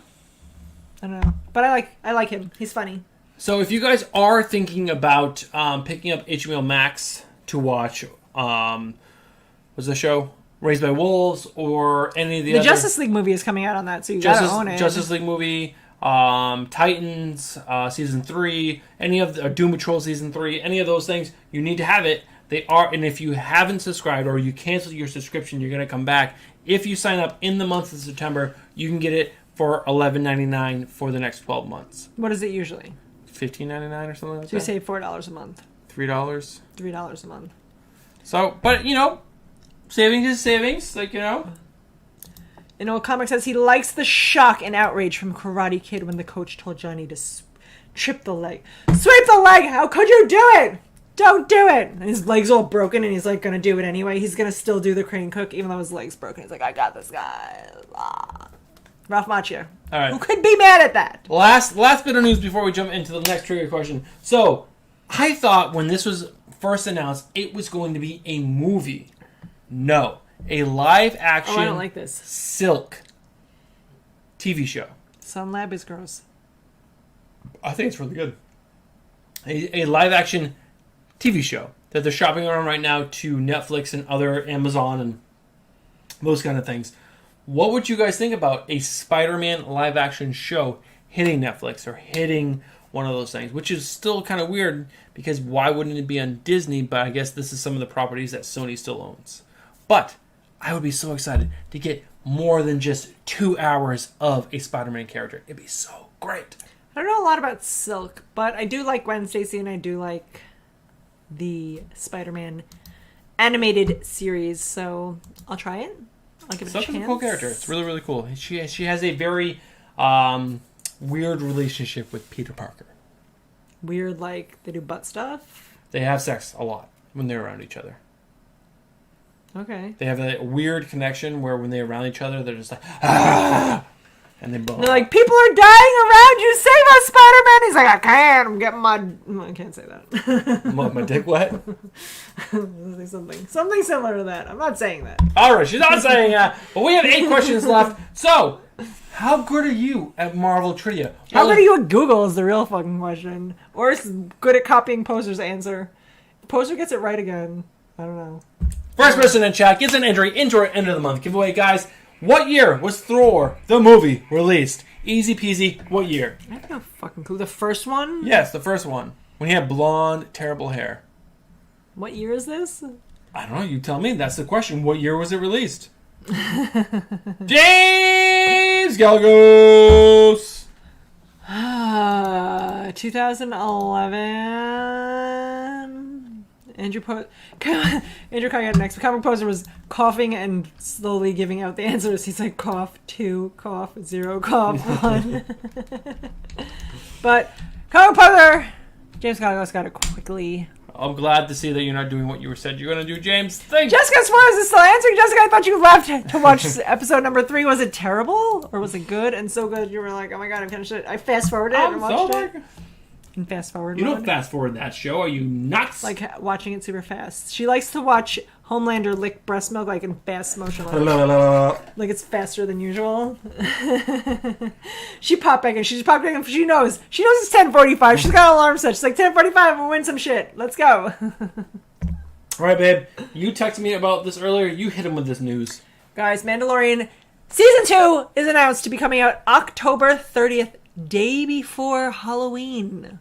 I don't know, but I like him. He's funny. So if you guys are thinking about picking up HBO Max to watch, what's the show? Raised by Wolves or any of the other... Justice League movie is coming out on that, so you gotta own it. Justice League movie, Titans season 3, any of the Doom Patrol season 3, any of those things, you need to have it. They are, and if you haven't subscribed or you cancel your subscription, you're going to come back. If you sign up in the month of September, you can get it for $11.99 for the next 12 months. What is it usually? $15.99 or something like that. So you save $4 a month. $3. $3 a month. So, but you know, savings is savings, like, you know. In Old Comic says he likes the shock and outrage from Karate Kid when the coach told Johnny to trip the leg. Sweep the leg! How could you do it? Don't do it! And his leg's all broken and he's like gonna do it anyway. He's gonna still do the crane cook even though his leg's broken. He's like, I got this guy. Ralph Macchio. All right. Who could be mad at that? Last bit of news before we jump into the next trivia question. So, I thought when this was first announced, it was going to be a movie. No. A live action I don't like this. Silk. TV show. Sun Lab is gross. I think it's really good. A live action TV show that they're shopping around right now to Netflix and other Amazon and those kind of things. What would you guys think about a Spider-Man live action show hitting Netflix or hitting one of those things? Which is still kind of weird because why wouldn't it be on Disney? But I guess this is some of the properties that Sony still owns. But I would be so excited to get more than just 2 hours of a Spider-Man character. It'd be so great. I don't know a lot about Silk, but I do like Gwen Stacy and I do like the Spider-Man animated series, so I'll try it. I'll give it a chance. Silk is a cool character. It's really, really cool. She has a very weird relationship with Peter Parker. Weird, like they do butt stuff? They have sex a lot when they're around each other. Okay. They have a weird connection where when they're around each other, they're just like, ah! And they bone. They're like, people are dying around you, save us, Spider-Man! He's like, I can't, I'm getting my... I can't say that. my dick wet? Something similar to that. I'm not saying that. Alright, she's not saying that. But we have 8 questions left. So, how good are you at Marvel trivia? How good are you at Google is the real fucking question. Or is good at copying Poser's answer. Poser gets it right again. I don't know. First person in chat gets an entry into our end of the month giveaway, guys. What year was Thor, the movie, released? Easy peasy. What year? I have no fucking clue. The first one? Yes, the first one. When he had blonde, terrible hair. What year is this? I don't know. You tell me. That's the question. What year was it released? James Galagos. 2011. Andrew Carr got next. Comic Poser was coughing and slowly giving out the answers. He's like, cough 2, cough 0, cough 1. But Comic Poser, James Galagos got it quickly. I'm glad to see that you're not doing what you said you're going to do, James. Thanks. Jessica Suarez is still answering. Jessica, I thought you left to watch episode number 3. Was it terrible? Or was it good? And so good you were like, oh my god, I finished it. I fast-forwarded it and watched it. In fast-forward You mode. don't fast-forward that show. Are you nuts? Like watching it super fast. She likes to watch Homelander lick breast milk like in fast motion. Like it's faster than usual. She popped back in. She just popped back in. She knows it's 10:45. She's got an alarm set. She's like, 10:45, we'll win some shit. Let's go. All right, babe. You texted me about this earlier. You hit him with this news. Guys, Mandalorian Season 2 is announced to be coming out October 30th, day before Halloween.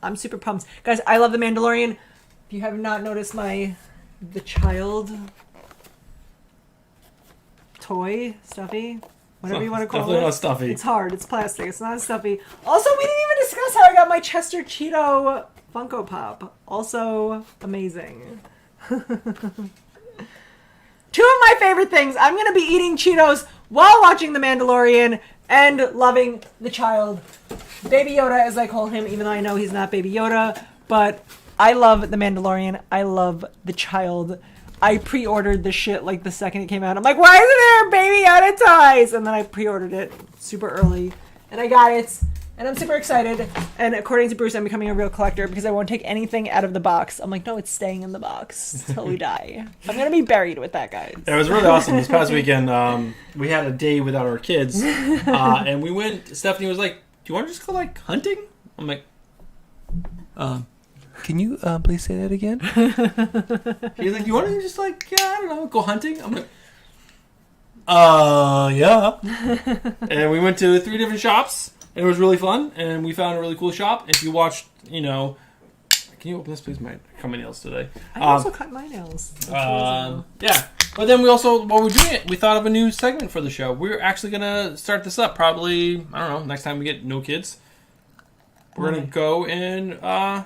I'm super pumped. Guys, I love The Mandalorian. If you have not noticed the child toy, stuffy, whatever you want to call Definitely it. not stuffy. It's hard. It's plastic. It's not stuffy. Also, we didn't even discuss how I got my Chester Cheeto Funko Pop. Also amazing. 2 of my favorite things. I'm going to be eating Cheetos while watching The Mandalorian and loving the child. Baby Yoda, as I call him, even though I know he's not Baby Yoda. But I love The Mandalorian. I love the child. I pre-ordered the shit like the second it came out. I'm like, why isn't there Baby Yoda toys? And then I pre-ordered it super early. And I got it. And I'm super excited. And according to Bruce, I'm becoming a real collector because I won't take anything out of the box. I'm like, no, it's staying in the box until we die. I'm going to be buried with that, guys. It was really awesome. This past weekend, we had a day without our kids. And we went, Stephanie was like, do you want to just go, like, hunting? I'm like, can you please say that again? He's like, you want to just, like, I don't know, go hunting? I'm like, yeah. And we went to 3 different shops. It was really fun, and we found a really cool shop. If you watched, can you open this, please? My cut my nails today. I also cut my nails. Yeah. But then we also, while we're doing it, we thought of a new segment for the show. We're actually going to start this up probably, I don't know, next time we get no kids. We're going to go and...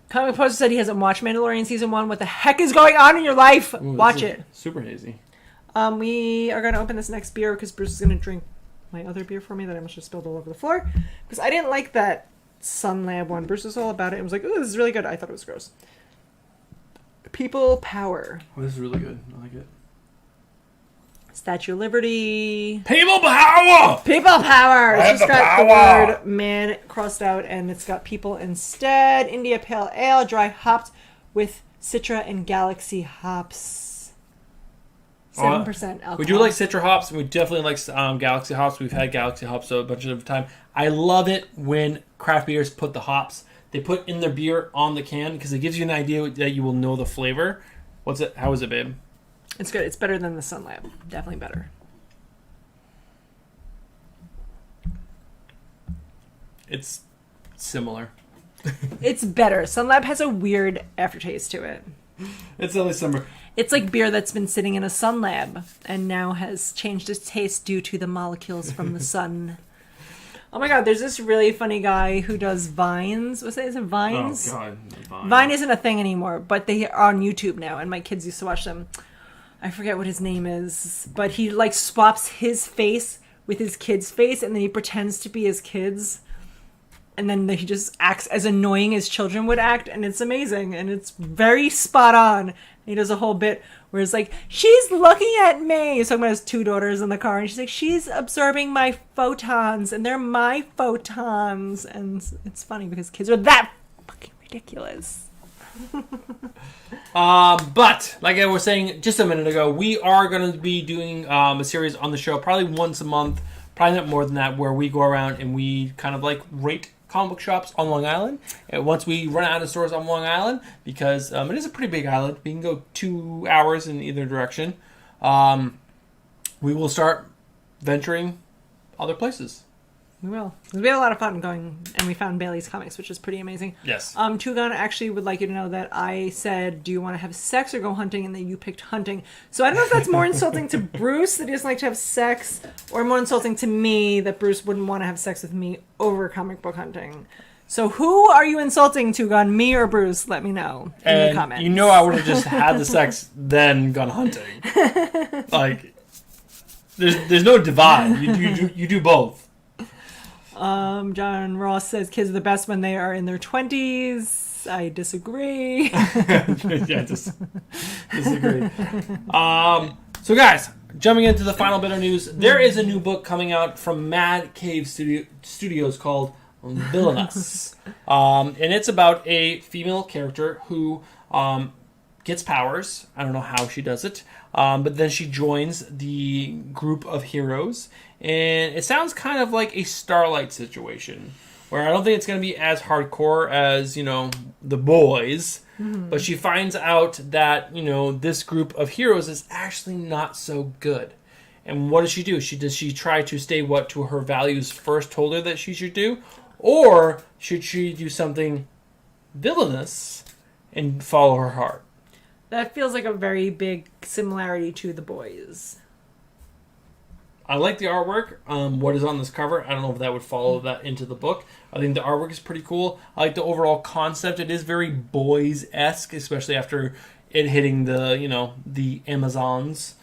Comic Poster said he hasn't watched Mandalorian Season 1. What the heck is going on in your life? Watch it. Super hazy. We are going to open this next beer because Bruce is going to drink my other beer for me that I must have spilled all over the floor. Because I didn't like that Sun Lab one. Bruce was all about it and was like, ooh, this is really good. I thought it was gross. People Power. Oh, this is really good. I like it. Statue of Liberty. People Power! People Power! It's just got power. the word man crossed out and it's got people instead. India Pale Ale, dry hopped with Citra and Galaxy hops. 7% alcohol. We do like Citra hops, and we definitely like Galaxy hops. We've had Galaxy hops a bunch of time. I love it when craft beers put the hops they put in their beer on the can because it gives you an idea that you will know the flavor. What's it? How is it, babe? It's good. It's better than the Sun Lab. Definitely better. It's similar. It's better. Sun Lab has a weird aftertaste to it. It's only summer. It's like beer that's been sitting in a Sun Lab and now has changed its taste due to the molecules from the sun. Oh my god, there's this really funny guy who does Vines. Is it Vines? Oh god, Vine isn't a thing anymore, but they are on YouTube now, and my kids used to watch them. I forget what his name is, but he like swaps his face with his kid's face, and then he pretends to be his kids. And then he just acts as annoying as children would act, and it's amazing, and it's very spot on. And he does a whole bit where it's like, she's looking at me. He's talking about his 2 daughters in the car, and she's like, she's absorbing my photons, and they're my photons. And it's funny because kids are that fucking ridiculous. But like I was saying just a minute ago, we are going to be doing a series on the show probably once a month, probably not more than that, where we go around and we kind of like rate comic book shops on Long Island. And once we run out of stores on Long Island, because it is a pretty big island, we can go 2 hours in either direction. We will start venturing other places. We will. We had a lot of fun going, and we found Bailey's Comics, which is pretty amazing. Yes. Tugan actually would like you to know that I said, do you want to have sex or go hunting? And then you picked hunting. So I don't know if that's more insulting to Bruce, that he doesn't like to have sex, or more insulting to me, that Bruce wouldn't want to have sex with me over comic book hunting. So who are you insulting, Tugan, me or Bruce? Let me know in the comments. You know I would have just had the sex, then gone hunting. Like, there's no divide. You do both. John Ross says kids are the best when they are in their 20s. I disagree. Yeah, disagree. So guys, jumping into the final bit of news, there is a new book coming out from Mad Cave Studios called Villainous. And it's about a female character who gets powers. I don't know how she does it. But then she joins the group of heroes. And it sounds kind of like a Starlight situation, where I don't think it's going to be as hardcore as, The Boys. Mm-hmm. But she finds out that, this group of heroes is actually not so good. And what does she do? Does she try to stay what to her values first told her that she should do? Or should she do something villainous and follow her heart? That feels like a very big similarity to The Boys. I like the artwork. What is on this cover, I don't know if that would follow that into the book. I think the artwork is pretty cool. I like the overall concept. It is very Boys-esque, especially after it hitting the Amazons.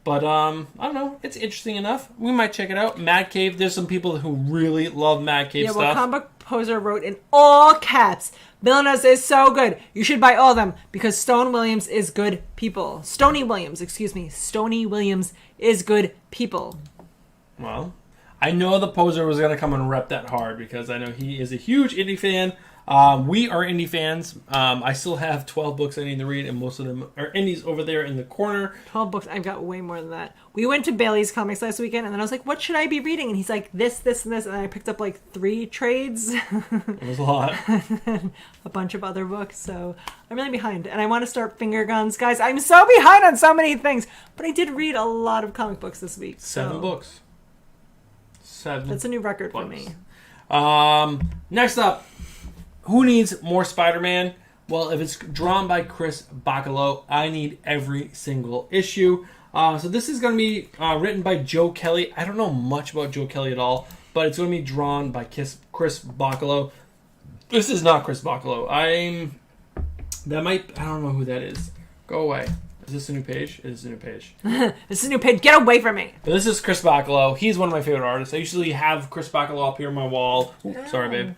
But, I don't know. It's interesting enough. We might check it out. Mad Cave, there's some people who really love Mad Cave stuff. Yeah, well, Comic Book Poser wrote in all caps, Villainous is so good. You should buy all of them because Stony Williams is good people. Stony Williams is good people. Well, I know the Poser was going to come and rep that hard because I know he is a huge indie fan. We are indie fans. I still have 12 books I need to read, and most of them are indies over there in the corner. 12 books. I've got way more than that. We went to Bailey's Comics last weekend, and then I was like, what should I be reading? And he's like, this, and this. And I picked up like 3 trades. It was a lot. A bunch of other books. So I'm really behind. And I want to start Finger Guns. Guys, I'm so behind on so many things. But I did read a lot of comic books this week. 7 books. 7. That's a new record for me. Next up. Who needs more Spider-Man? Well, if it's drawn by Chris Bachalo, I need every single issue. So this is going to be written by Joe Kelly. I don't know much about Joe Kelly at all, but it's going to be drawn by Chris Bachalo. This is not Chris Bachalo. I don't know who that is. Go away. Is this a new page? It is a new page. This is a new page. Get away from me. But this is Chris Bachalo. He's one of my favorite artists. I usually have Chris Bachalo up here on my wall. Oops, sorry, babe.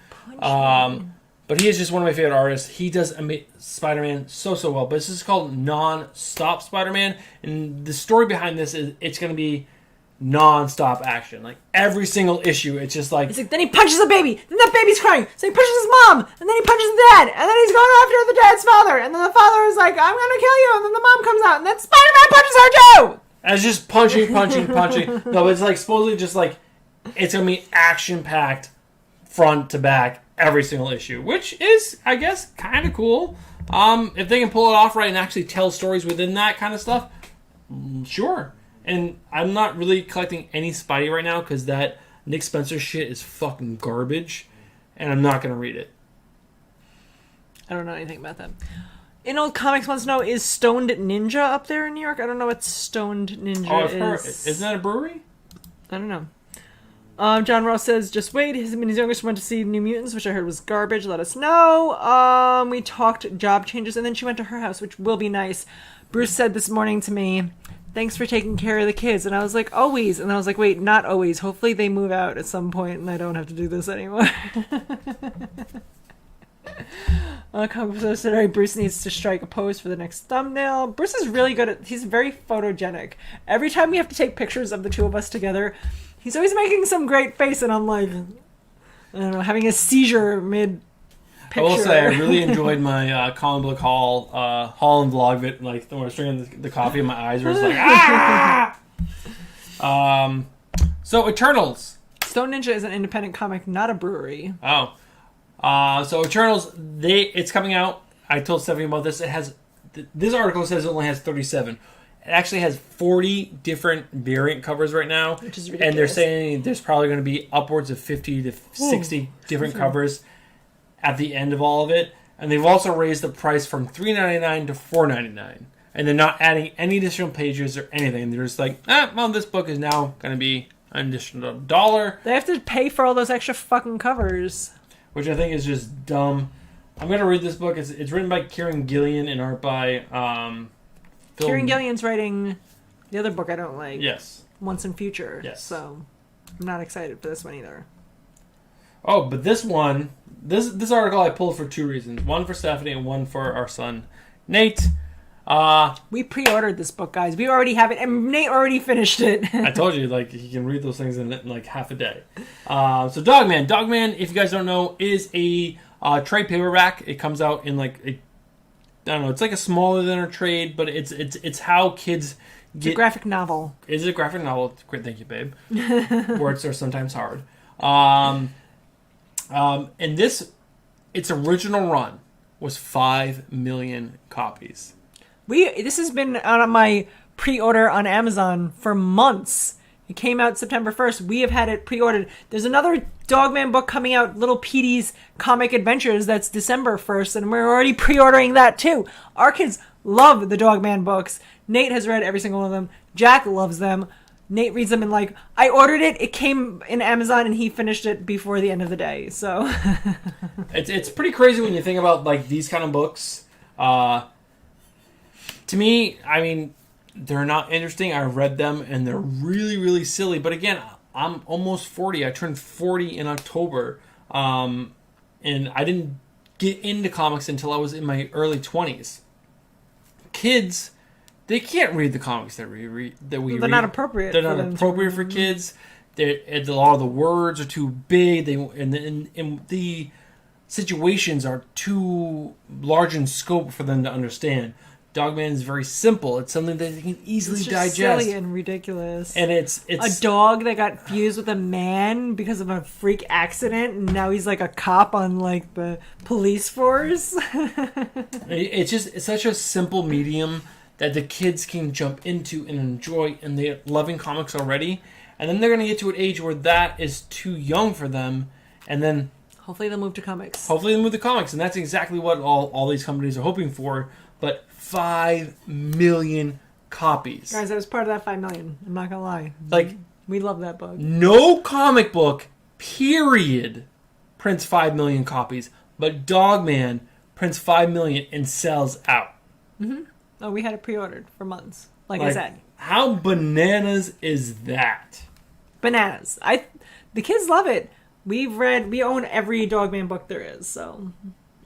But he is just one of my favorite artists. He does Spider-Man so well. But this is called Non-Stop Spider-Man. And the story behind this is it's going to be non-stop action. Like, every single issue, it's just like... It's like, then he punches a baby. Then that baby's crying. So he punches his mom. And then he punches the dad. And then he's going after the dad's father. And then the father is like, I'm going to kill you. And then the mom comes out. And then Spider-Man punches her too. As just punching. No, it's like supposedly just like it's gonna be action packed, front to back, every single issue, which is, I guess, kind of cool. If they can pull it off right and actually tell stories within that kind of stuff, sure. And I'm not really collecting any Spidey right now because that Nick Spencer shit is fucking garbage, and I'm not gonna read it. I don't know anything about that. In Old Comics wants to know, is Stoned Ninja up there in New York? I don't know what Stoned Ninja I've heard. is. Isn't that a brewery? I don't know. John Ross says, just wait. His youngest went to see New Mutants, which I heard was garbage. Let us know. We talked job changes, and then she went to her house, which will be nice. Bruce said this morning to me, thanks for taking care of the kids. And I was like, always. And I was like, wait, not always. Hopefully they move out at some point and I don't have to do this anymore. Comic Book said, Bruce needs to strike a pose for the next thumbnail. Bruce is really good he's very photogenic. Every time we have to take pictures of the two of us together, he's always making some great face, and I'm like, I don't know, having a seizure mid-picture. I will say, I really enjoyed my Comic Book Hall and vlog of it, like, when I was drinking the coffee in my eyes were just like, ah! So, Eternals. Stone Ninja is an independent comic, not a brewery. Oh. So, Eternals, it's coming out. I told Stephanie about this. This article says it only has 37. It actually has 40 different variant covers right now. Which is ridiculous. And they're saying there's probably going to be upwards of 50 to 60 different covers at the end of all of it. And they've also raised the price from $3.99 to $4.99. And they're not adding any additional pages or anything. They're just like, well, this book is now going to be an additional $1. They have to pay for all those extra fucking covers. Which I think is just dumb. I'm going to read this book. It's written by Kieran Gillian and art by... Kieran Gillian's writing the other book I don't like. Yes. Once and Future. Yes. So I'm not excited for this one either. Oh, but this one, this article I pulled for two reasons. One for Stephanie and one for our son, Nate. We pre-ordered this book, guys. We already have it, and Nate already finished it. I told you, like, he can read those things in like half a day. So Dogman. Dogman, if you guys don't know, is a trade paperback. It comes out in like I don't know. It's like a smaller than a trade, but it's how kids get. It's a graphic novel. Is it a graphic novel? Great, thank you, babe. Words are sometimes hard. And its original run was 5 million copies. This has been on my pre-order on Amazon for months. It came out September 1st. We have had it pre-ordered. There's another Dogman book coming out, Little Petey's Comic Adventures, that's December 1st, and we're already pre-ordering that too. Our kids love the Dogman books. Nate has read every single one of them. Jack loves them. Nate reads them and like, I ordered it, it came in Amazon, and he finished it before the end of the day, so. It's pretty crazy when you think about like these kind of books. To me, I mean, they're not interesting. I read them and they're really, really silly. But again, I'm almost 40. I turned 40 in October. And I didn't get into comics until I was in my early 20s. Kids, they can't read the comics that we read. They're not appropriate. They're not appropriate for kids. A lot of the words are too big. And the situations are too large in scope for them to understand. Dogman is very simple. It's something that they can easily digest. Silly and ridiculous. And it's a dog that got fused with a man because of a freak accident, and now he's like a cop on like the police force. It's such a simple medium that the kids can jump into and enjoy, and they're loving comics already. And then they're going to get to an age where that is too young for them, and then hopefully they'll move to comics. And that's exactly what all these companies are hoping for. But 5 million copies. Guys, I was part of that 5 million. I'm not gonna lie. Like, we love that book. No comic book, period, prints 5 million copies. But Dogman prints 5 million and sells out. Mm-hmm. Oh, we had it pre-ordered for months. Like I said. How bananas is that? Bananas. The kids love it. We own every Dogman book there is, so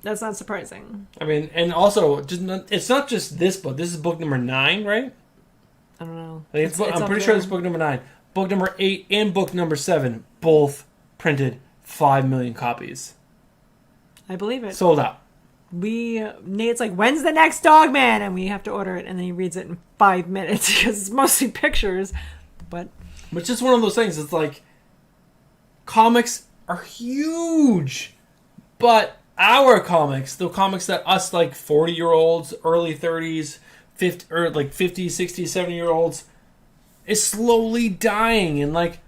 that's not surprising. I mean, and also, it's not just this book. This is book number 9, right? I don't know. I'm pretty sure it's book number 9. Book number 8 and book number 7 both printed 5 million copies. I believe it. Sold out. Nate's like, when's the next Dogman? And we have to order it, and then he reads it in 5 minutes because it's mostly pictures. But it's just one of those things. It's like comics are huge, but our comics, the comics that us like 40-year-olds, early 30s, 50 or like 50, 60, 70-year-olds is slowly dying. And like,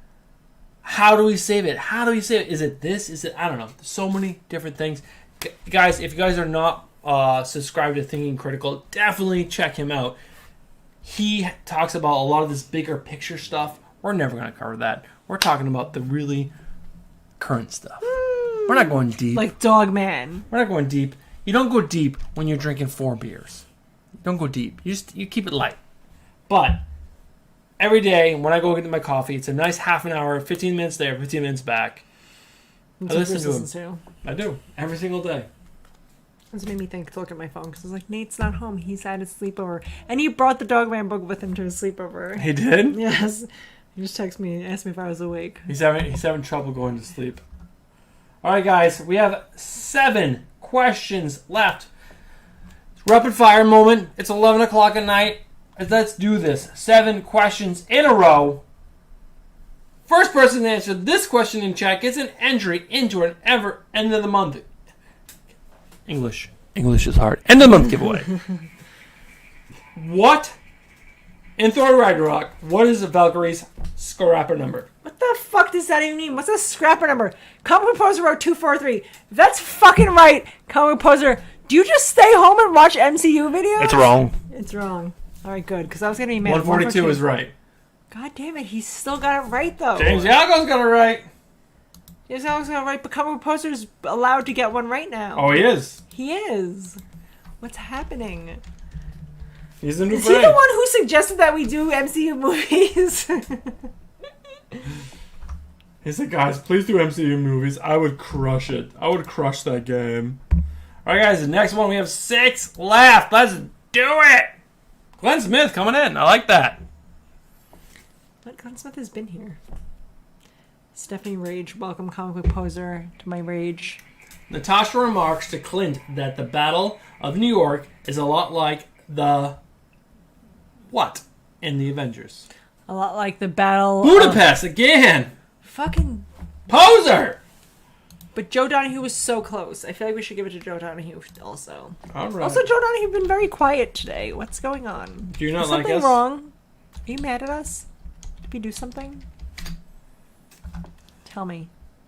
how do we save it? How do we save it? Is it this? Is it, I don't know. There's so many different things. Guys, if you guys are not subscribed to Thinking Critical, definitely check him out. He talks about a lot of this bigger picture stuff. We're never going to cover that. We're talking about the really current stuff. We're not going deep. like Dogman. We're not going deep. You don't go deep when you're drinking 4 beers. Don't go deep. You keep it light. But every day when I go get my coffee, it's a nice half an hour, 15 minutes there, 15 minutes back. That's I what listen Bruce to him. listens I do. Every single day. This made me think to look at my phone because I was like, Nate's not home. He's at his sleepover. And he brought the Dogman book with him to his sleepover. He did? Yes. He just texted me and asked me if I was awake. He's having trouble going to sleep. All right, guys. We have 7 questions left. Rapid fire moment. It's 11 o'clock at night. Let's do this. 7 questions in a row. First person to answer this question in chat gets an entry into an ever end of the month. English is hard. End of the month giveaway. What in Thor Ragnarok? What is Valkyrie's scrapper number? What the fuck does that even mean? What's a scrapper number? Comic Book Poser wrote 243. That's fucking right. Comic Book Poser, do you just stay home and watch MCU videos? It's wrong. It's wrong. All right, good, because I was going to be mad. 142 is right. God damn it, he's still got it right, though. James Yago's got it right. James Yago's got it right, but Comic Book Poser is allowed to get one right now. Oh, he is. He is. What's happening? He's the new Is he the one who suggested that we do MCU movies? He said, guys, please do MCU movies. I would crush it. I would crush that game. All right, guys, the next one, we have 6 left. Let's do it. Glenn Smith coming in. I like that. But Glenn Smith has been here. Stephanie Rage, welcome Comic Book Poser to my rage. Natasha remarks to Clint that the Battle of New York is a lot like the what in the Avengers? A lot like the Battle Budapest again. Fucking Poser. But Joe Donahue was so close. I feel like we should give it to Joe Donahue also. All right. Also, Joe Donahue been very quiet today. What's going on? Do you not Is like something us? wrong? Are you mad at us? Did we do something? Tell me.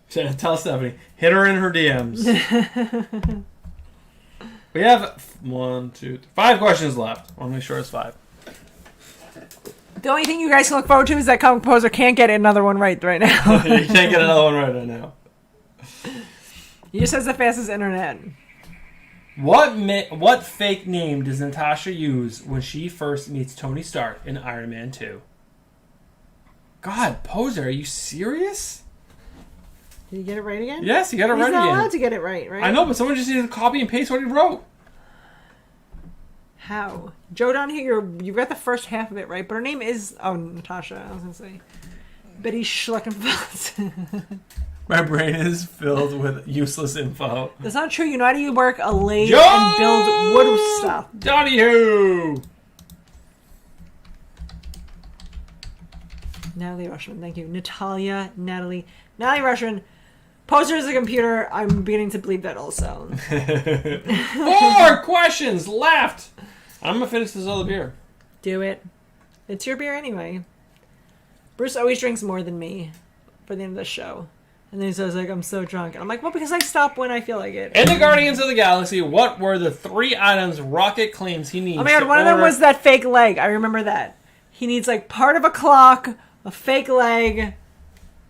Tell Stephanie. Hit her in her DMs. We have 5 questions left. I want to make sure it's 5. The only thing you guys can look forward to is that Comic Poser can't get another one right now. You can't get another one right now. He just has the fastest internet. What fake name does Natasha use when she first meets Tony Stark in Iron Man 2? God, Poser, are you serious? Did you get it right again? Yes, you got it He's right not again. allowed to get it right? I know, but someone just needed to copy and paste what he wrote. How? Joe Donahue, you've got the first half of it right, but her name is... Oh, Natasha, I was going to say. Betty Schleckenfeld. My brain is filled with useless info. That's not true. You know how to work a lathe and build wood stuff. Donahue! Natalie Rushman, thank you. Natalie Rushman. Poser is a computer. I'm beginning to believe that also. 4 questions left. I'm going to finish this other beer. Do it. It's your beer anyway. Bruce always drinks more than me for the end of the show. And then he says, like, I'm so drunk. And I'm like, well, because I stop when I feel like it. In the Guardians of the Galaxy, what were the 3 items Rocket claims he needs? Oh my god, one of them was that fake leg. I remember that. He needs, like, part of a clock, a fake leg.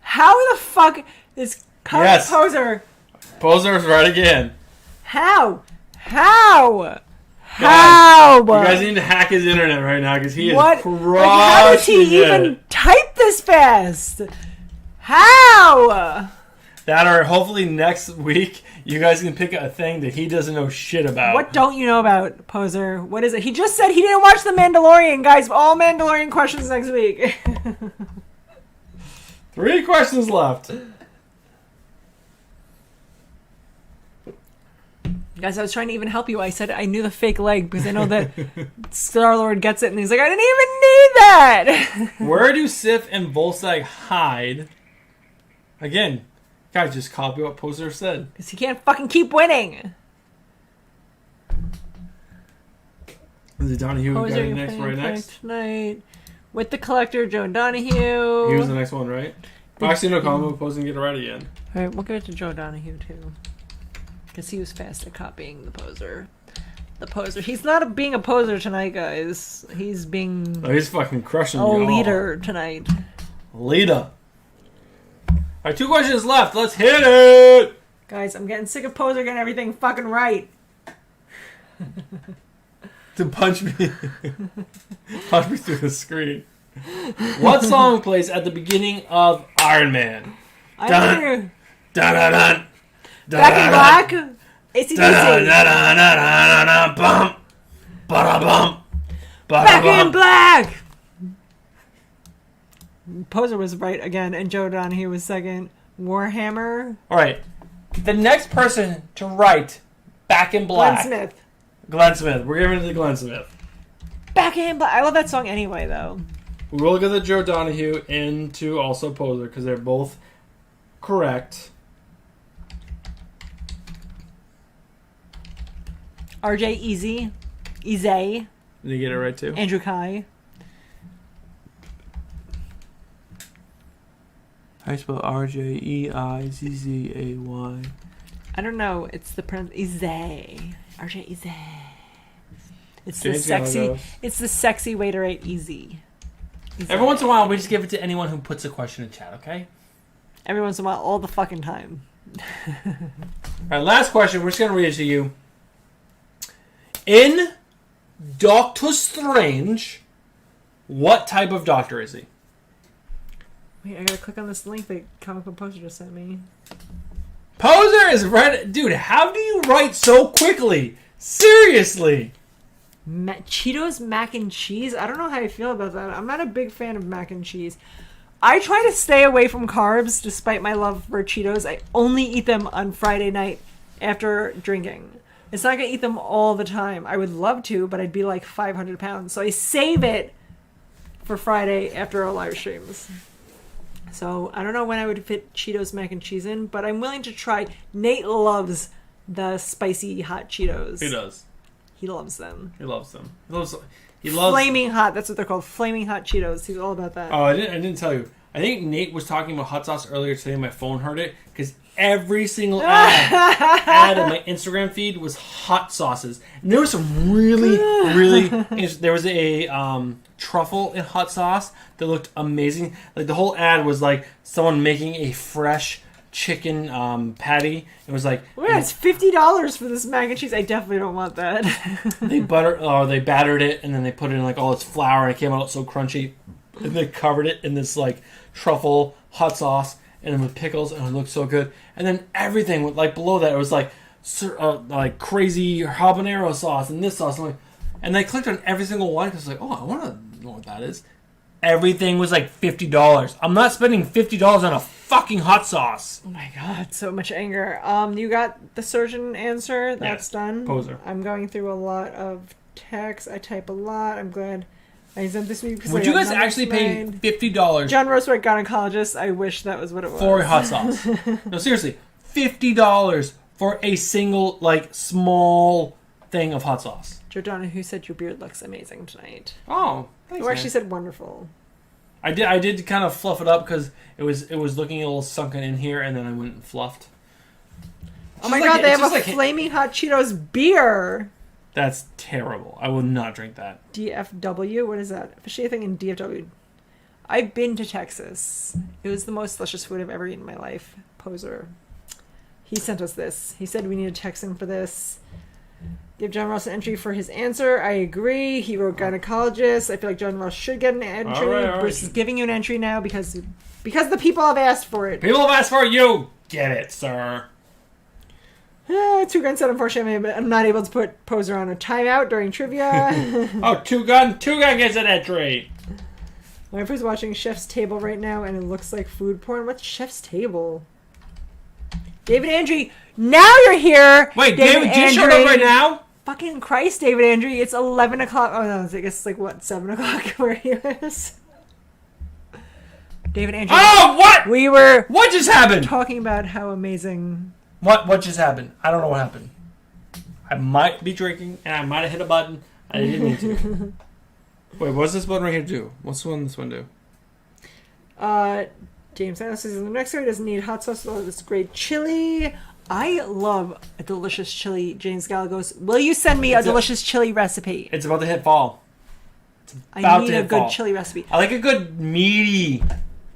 How the fuck is Comic Poser? Poser's right again. How? You guys need to hack his internet right now because he is crushing Like, how does he even type this fast? How? That or hopefully next week you guys can pick a thing that he doesn't know shit about. What don't you know about Poser? What is it? He just said he didn't watch The Mandalorian, guys. All Mandalorian questions next week. 3 questions left. Guys, I was trying to even help you. I said I knew the fake leg because I know that Star-Lord gets it, and he's like, I didn't even need that! Where do Sif and Volstagg hide? Again, guys, just copy what Poser said. Because he can't fucking keep winning. Is it Donahue who got Poser, it you're next, playing right Craig next? Tonight. With the Collector, Joe Donahue. He was the next one, right? Well, actually, no, Colin Poser can get it right again. Alright, we'll give it to Joe Donahue, too. Because he was fast at copying the Poser. The Poser. He's not being a poser tonight, guys. He's being Oh, he's fucking crushing a you all. leader tonight. Leader. Alright, 2 questions left. Let's hit it! Guys, I'm getting sick of Poser getting everything fucking right. To punch me. Punch me through the screen. What song plays at the beginning of Iron Man? I Dun. hear Dun dun dun. Back in Black. AC/DC. Bum. Ba-da-bum. Back in Ba-da-bum. Black. Poser was right again, and Joe Donahue was second. Warhammer. Alright. The next person to write Back in Black. Glenn Smith. Glenn Smith. We're giving it to Glenn Smith. Back in Black. I love that song anyway, though. We will get the Joe Donahue into also Poser because they're both correct. RJ Easy. Easy. Did you get it right too? Andrew Kai. How do you spell RJEIZZAY? I don't know. It's the Easy. RJ Easy. It's the James sexy. Gallagher. It's the sexy way to write easy. Easy. Every once in a while, we just give it to anyone who puts a question in chat, okay? Every once in a while, all the fucking time. Alright, last question. We're just going to read it to you. In Doctor Strange, what type of doctor is he? Wait, I gotta click on this link that Comic Book Poster just sent me. Poser is right. Dude, how do you write so quickly? Seriously. Cheetos mac and cheese? I don't know how I feel about that. I'm not a big fan of mac and cheese. I try to stay away from carbs despite my love for Cheetos. I only eat them on Friday night after drinking. It's not going to eat them all the time. I would love to, but I'd be like 500 pounds. So I save it for Friday after our live streams. So I don't know when I would fit Cheetos mac and cheese in, but I'm willing to try. Nate loves the spicy hot Cheetos. He does. He loves them. He loves them. He loves Flaming hot. That's what they're called. Flaming hot Cheetos. He's all about that. Oh, I didn't tell you. I think Nate was talking about hot sauce earlier today. My phone heard it because every single ad on my Instagram feed was hot sauces, and there was some really. There was a truffle in hot sauce that looked amazing. Like the whole ad was like someone making a fresh chicken patty. It was like, Oh yeah, it's $50 for this mac and cheese. I definitely don't want that. they battered it, and then they put it in like all its flour, and it came out so crunchy. And they covered it in this like truffle hot sauce, and then with pickles, and it looked so good. And then everything with like below that, it was like crazy habanero sauce and this sauce, and I clicked on every single one because like, oh, I want to know what that is. Everything was like $50. I'm not spending $50 on a fucking hot sauce. Oh my god, so much anger. You got the surgeon answer. That's done. Poser. I'm going through a lot of text. I type a lot. I'm glad I sent this week. Because Would I you got guys numbers actually pay made. $50 John Rosewhite, gynecologist. I wish that was what it was. for a hot sauce? No, seriously, $50 for a single like small thing of hot sauce. Joe Donahue said your beard looks amazing tonight. Oh, thanks, Or actually man. said wonderful. I did kind of fluff it up because it was looking a little sunken in here, and then I went and fluffed. Oh my Just god, like- they it's have a just like- Flaming Hot Cheetos beer. That's terrible. I will not drink that. DFW? What is that? Officially a thing in DFW. I've been to Texas. It was the most delicious food I've ever eaten in my life. Poser. He sent us this. He said we need to text him for this. Give John Ross an entry for his answer. I agree. He wrote gynecologist. I feel like John Ross should get an entry. All right. Bruce is giving you an entry now because the people have asked for it. People have asked for it. You get it, sir. Two Gun said, unfortunately, I'm not able to put Poser on a timeout during trivia. Oh, Two Gun gets an entry. My wife is watching Chef's Table right now, and it looks like food porn. What's Chef's Table? David Andre, now you're here. Wait, David G showed up right now? Fucking Christ, David Andre. It's 11 o'clock. Oh, no, I guess it's like, what, 7 o'clock where he is? David Andre. Oh, what? What just happened? Talking about how amazing. What just happened? I don't know what happened. I might be drinking, and I might have hit a button. I didn't need to. Wait, what's this button right here do? What's this one do? James Adams says in Mexico doesn't need hot sauce. Oh, this great chili. I love a delicious chili. James Gallagher goes, will you send me a delicious chili recipe? It's about to hit fall. I need a good chili recipe. I like a good meaty,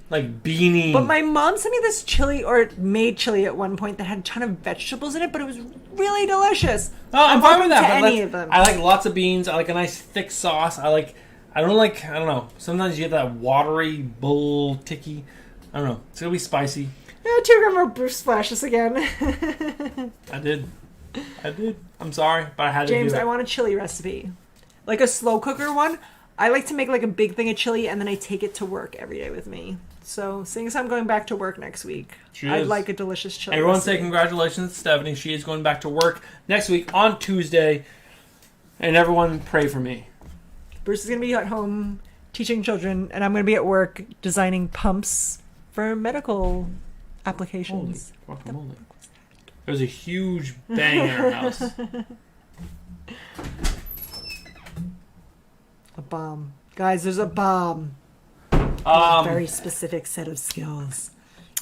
like beanie. But my mom sent me this chili, or made chili at one point that had a ton of vegetables in it, but it was really delicious. Oh, I'm fine with that. To any of them. I like lots of beans. I like a nice thick sauce. I don't know. Sometimes you get that watery bull ticky. I don't know. It's gonna be spicy. Yeah, 2 grams of Bruce splashes again. I did. I'm sorry, but I had to do it. James, I want a chili recipe. Like a slow cooker one. I like to make like a big thing of chili and then I take it to work every day with me. So, seeing as I'm going back to work next week, I'd like a delicious chili Everyone recipe. say congratulations to Stephanie. She is going back to work next week on Tuesday. And everyone pray for me. Bruce is going to be at home teaching children, and I'm going to be at work designing pumps for medical applications. Holy guacamole. There's a huge bang in our house. A bomb. Guys, there's a bomb. A very specific set of skills.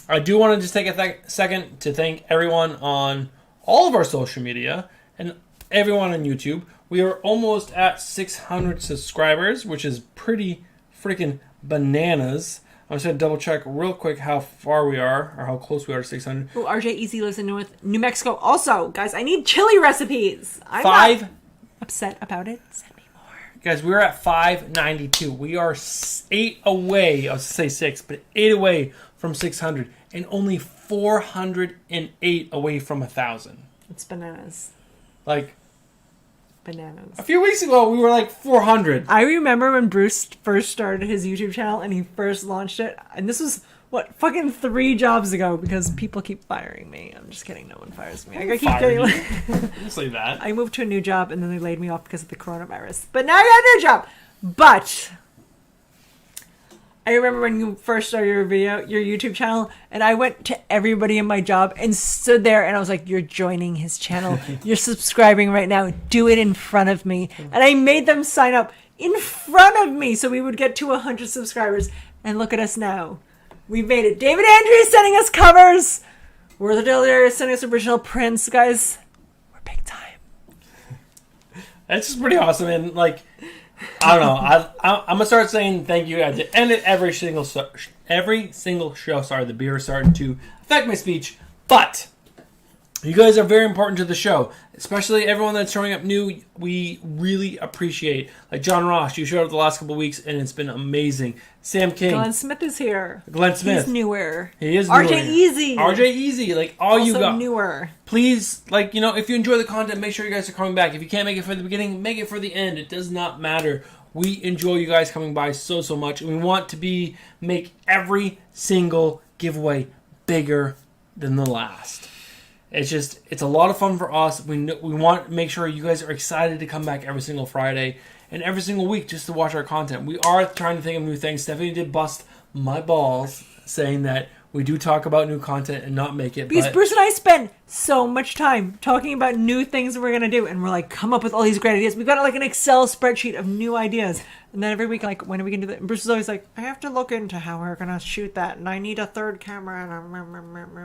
I do want to just take a second to thank everyone on all of our social media and everyone on YouTube. We are almost at 600 subscribers, which is pretty freaking bananas. I'm just going to double check real quick how far we are, or how close we are to 600. Oh, RJ Easy lives in New Mexico. Also, guys, I need chili recipes. I'm not upset about it. Send me more. Guys, we're at 592. We are 8 away. I was to say 6, but 8 away from 600, and only 408 away from 1,000. It's bananas. Like, bananas. A few weeks ago, we were like 400. I remember when Bruce first started his YouTube channel and he first launched it, and this was fucking 3 jobs ago, because people keep firing me. I'm just kidding. No one fires me. I keep getting Just like that. I moved to a new job and then they laid me off because of the coronavirus. But now I got a new job. But I remember when you first started your YouTube channel, and I went to everybody in my job and stood there and I was like, you're joining his channel. You're subscribing right now. Do it in front of me. And I made them sign up in front of me so we would get to 100 subscribers. And look at us now. We've made it. David Andre is sending us covers. We're the Dillard is sending us original prints. Guys, we're big time. That's just pretty awesome. And like, I don't know. I'm gonna start saying thank you at the end of every single show. Sorry, the beer is starting to affect my speech, but you guys are very important to the show, especially everyone that's showing up new. We really appreciate. Like John Ross, you showed up the last couple of weeks, and it's been amazing. Sam King, Glenn Smith is here. Glenn Smith, he's newer. He is newer. RJ Easy. RJ Easy, like all also you got. Newer. Please, like, you know, if you enjoy the content, make sure you guys are coming back. If you can't make it for the beginning, make it for the end. It does not matter. We enjoy you guys coming by so much, and we want to make every single giveaway bigger than the last. It's a lot of fun for us. We want to make sure you guys are excited to come back every single Friday and every single week just to watch our content. We are trying to think of new things. Stephanie did bust my balls saying that we do talk about new content and not make it. Because Bruce and I spend so much time talking about new things that we're going to do. And we're like, come up with all these great ideas. We've got like an Excel spreadsheet of new ideas. And then every week, like, when are we going to do that? And Bruce is always like, I have to look into how we're going to shoot that. And I need a third camera.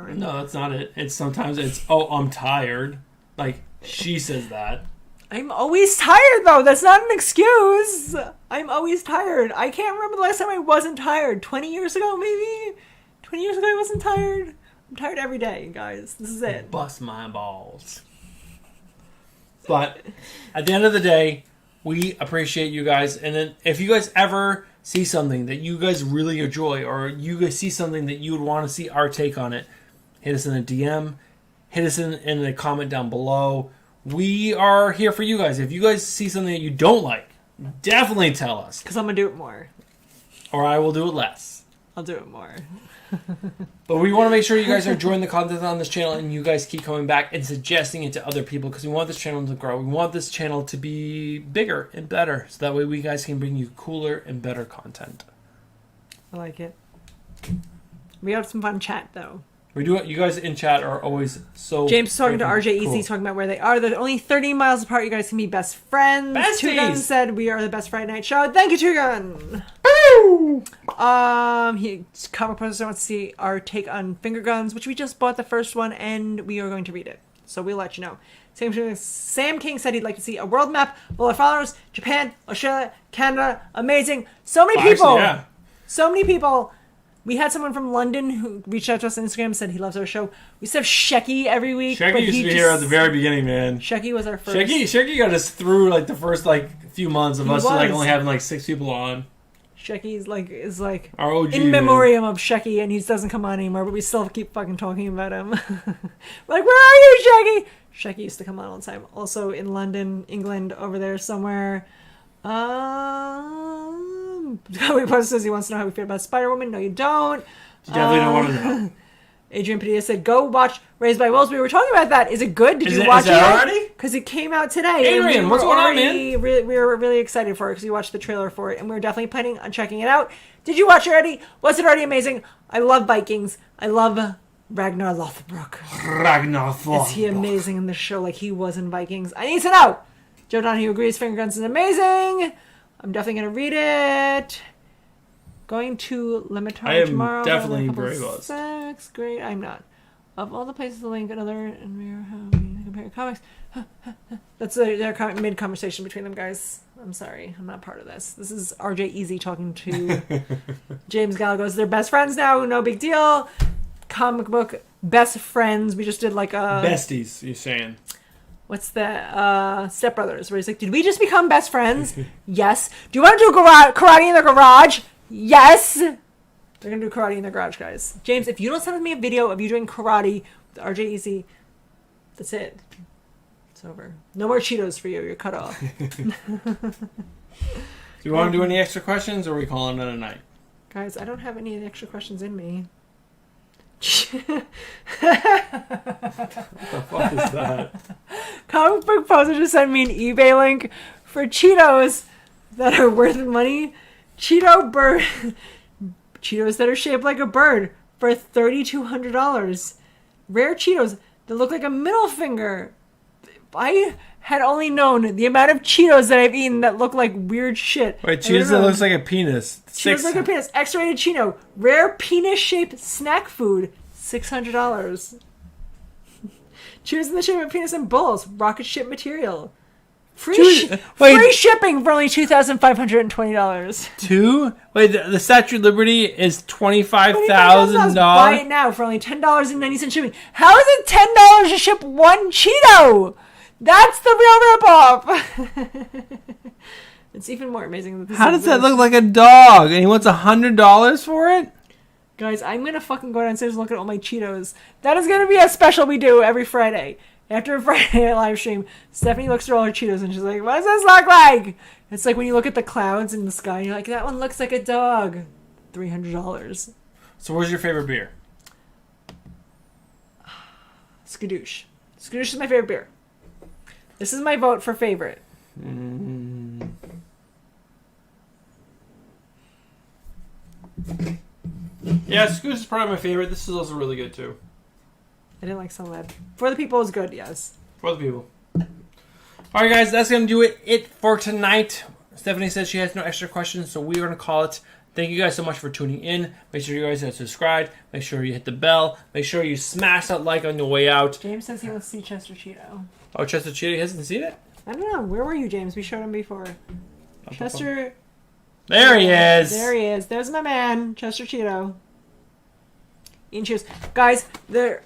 And no, that's not it. Sometimes it's, oh, I'm tired. Like, she says that. I'm always tired, though. That's not an excuse. I'm always tired. I can't remember the last time I wasn't tired. 20 years ago, maybe? 20 years ago, I wasn't tired. I'm tired every day, guys. This is it. Bust my balls. But at the end of the day, we appreciate you guys. And then if you guys ever see something that you guys really enjoy, or you guys see something that you would want to see our take on it, hit us in a DM. Hit us in a comment down below. We are here for you guys. If you guys see something that you don't like, definitely tell us. Because I'm going to do it more. Or I will do it less. I'll do it more. But we want to make sure you guys are enjoying the content on this channel and you guys keep coming back and suggesting it to other people because we want this channel to grow. We want this channel to be bigger and better so that way we guys can bring you cooler and better content. I like it. We have some fun chat though. We do it. You guys in chat are always so. James is talking to RJ cool. Easy, talking about where they are. They're only 30 miles apart. You guys can be best friends. Besties! Two Gun said we are the best Friday night show. Thank you, Two Gun. Comic Poster wants to see our take on Finger Guns, which we just bought the first one and we are going to read it. So we'll let you know. Sam King said he'd like to see a world map of all our followers. Japan, Australia, Canada. Amazing. So many people. Actually, yeah. So many people. We had someone from London who reached out to us on Instagram and said he loves our show. We used to have Shecky every week. Shecky used to be here at the very beginning, man. Shecky was our first. Shecky got us through like the first like few months of He us was. like only having like 6 people on. Shecky's is like Our OG, in memoriam of Shecky, and he doesn't come on anymore, but we still keep fucking talking about him. Like, where are you, Shecky? Shecky used to come on all the time. Also in London, England, over there somewhere. Comic Post says he wants to know how we feel about Spider-Woman. No, you don't. You definitely don't want to know. Adrian Padilla said, go watch Raised by Wolves. We were talking about that. Is it good? Did Is you it- watch is that already? Because it came out today. Adrian, and what's going on, we were really excited for it because we watched the trailer for it, and we were definitely planning on checking it out. Did you watch it already? Was it already amazing? I love Vikings. I love Ragnar Lothbrok. Ragnar Is he amazing in this show like he was in Vikings? I need to know. Joe Donahue agrees Finger Guns is amazing. I'm definitely going to read it. Going to Limitar I am tomorrow. definitely Couple very buzzed. Sex. Great. I'm not. Of all the places to link another and we are having compare comics. That's their mid-conversation between them, guys. I'm sorry. I'm not part of this. This is RJ Easy talking to James Galagos. They're best friends now. No big deal. Comic book best friends. We just did like a... Besties, you're saying. What's the Step Brothers? Where he's like, did we just become best friends? Yes. Do you want to do karate in the garage? Yes. They're going to do karate in the garage, guys. James, if you don't send me a video of you doing karate with RJ Easy, that's it. It's over. No more Cheetos for you. You're cut off. Do you want to do any extra questions or are we calling it a night? Guys, I don't have any extra questions in me. What the fuck is that? Comic Book Poser just sent me an eBay link for Cheetos that are worth money. Cheetos that are shaped like a bird for $3,200. Rare Cheetos that look like a middle finger. If I had only known the amount of Cheetos that I've eaten that look like weird shit. Wait, Cheetos that looks like a penis. Cheetos like a penis. X-rated Chino. Rare penis-shaped snack food. $600. Cheetos in the shape of penis and balls. Rocket ship material. Free shipping for only $2,520. Two? Wait, the Statue of Liberty is $25,000. Buy it now for only $10.90 shipping. How is it $10 to ship one Cheeto? That's the real ripoff. It's even more amazing that this How does that look like a dog? And he wants $100 for it? Guys, I'm gonna fucking go downstairs and look at all my Cheetos. That is gonna be a special we do every Friday. After a Friday night live stream, Stephanie looks through all her Cheetos and she's like, what does this look like? It's like when you look at the clouds in the sky and you're like, that one looks like a dog. $300. So where's your favorite beer? Skadoosh. Skadoosh is my favorite beer. This is my vote for favorite. Yeah, Scooch is probably my favorite. This is also really good too. I didn't like some of that. For the people is good, yes. For the people. Alright guys, that's going to do it for tonight. Stephanie says she has no extra questions, so we're going to call it. Thank you guys so much for tuning in. Make sure you guys are subscribed. Make sure you hit the bell. Make sure you smash that like on your way out. James says he wants to see Chester Cheeto. Oh, Chester Cheetah hasn't seen it? I don't know. Where were you, James? We showed him before. Chester... There he is. There he is. There's my man, Chester Cheeto. Eating Cheetos. Guys, there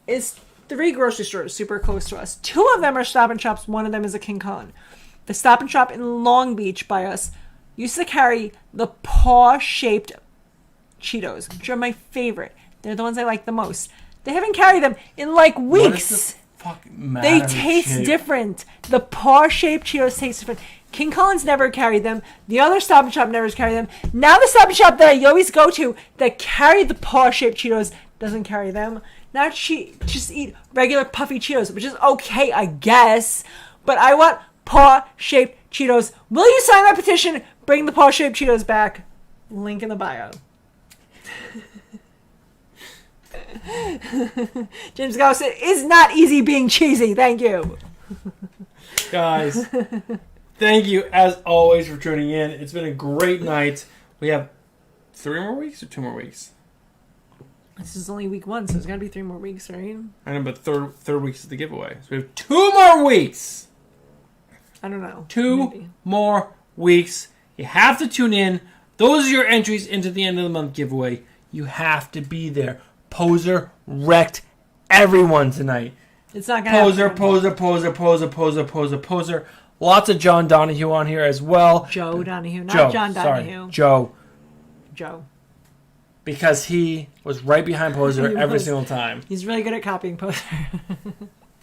is 3 grocery stores super close to us. 2 of them are Stop and Shops. 1 of them is a King Kong. The Stop and Shop in Long Beach by us used to carry the paw-shaped Cheetos, which are my favorite. They're the ones I like the most. They haven't carried them in like weeks. What is the fuck matter They with taste shape? different. The paw-shaped Cheetos taste different. King Collins never carried them. The other Stop and Shop never carried them. Now the Stop and Shop that I always go to that carried the paw-shaped Cheetos doesn't carry them. Now she just eat regular puffy Cheetos, which is okay, I guess. But I want paw-shaped Cheetos. Will you sign my petition? Bring the paw-shaped Cheetos back. Link in the bio. James Goss said, "It's not easy being cheesy." Thank you. Guys, thank you as always for tuning in. It's been a great night. We have 3 more weeks or 2 more weeks? This is only week 1, so it's gotta be 3 more weeks, right? I know, but third week is the giveaway. So we have 2 more weeks. I don't know. 2 Maybe. more weeks. You have to tune in. Those are your entries into the end of the month giveaway. You have to be there. Poser wrecked everyone tonight. It's not gonna Poser. Lots of John Donahue on here as well. Joe Donahue, not John Donahue. Joe. Joe. Because he was right behind Poser every single time. He's really good at copying Poser.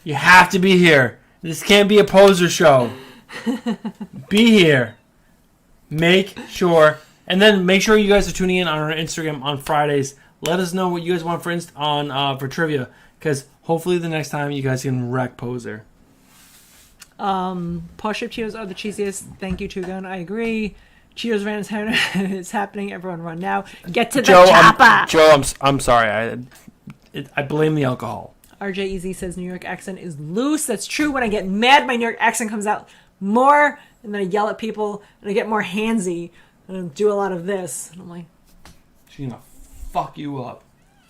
You have to be here. This can't be a Poser show. Be here. Make sure. And then make sure you guys are tuning in on our Instagram on Fridays. Let us know what you guys want for trivia. Because hopefully the next time you guys can wreck Poser. Paw-shaped Cheetos are the cheesiest. Thank you, Tugun. I agree. Cheetos Ran is happening. Everyone run now. Get to the chopper. I'm sorry. I blame the alcohol. RJ Easy says New York accent is loose. That's true. When I get mad, my New York accent comes out more, and then I yell at people, and I get more handsy, and I do a lot of this. And I'm like, she's gonna fuck you up.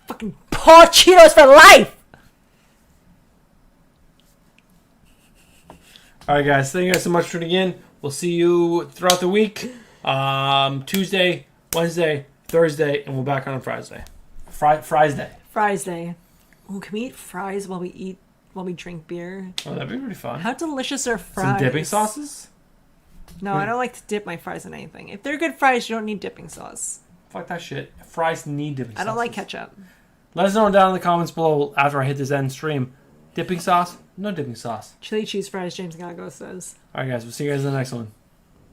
Fucking Paw Cheetos for life! Alright guys, thank you guys so much for tuning in. We'll see you throughout the week. Tuesday, Wednesday, Thursday, and we're back on Friday. Fries Day. Fries Day. Oh, can we eat fries while we drink beer? Oh, that'd be pretty fun. How delicious are fries? Some dipping sauces? No, I don't like to dip my fries in anything. If they're good fries, you don't need dipping sauce. Fuck that shit. Fries need dipping sauce. I don't like ketchup. Let us know down in the comments below after I hit this end stream. Dipping sauce? No dipping sauce. Chili cheese fries, James Gago says. Alright guys, we'll see you guys in the next one.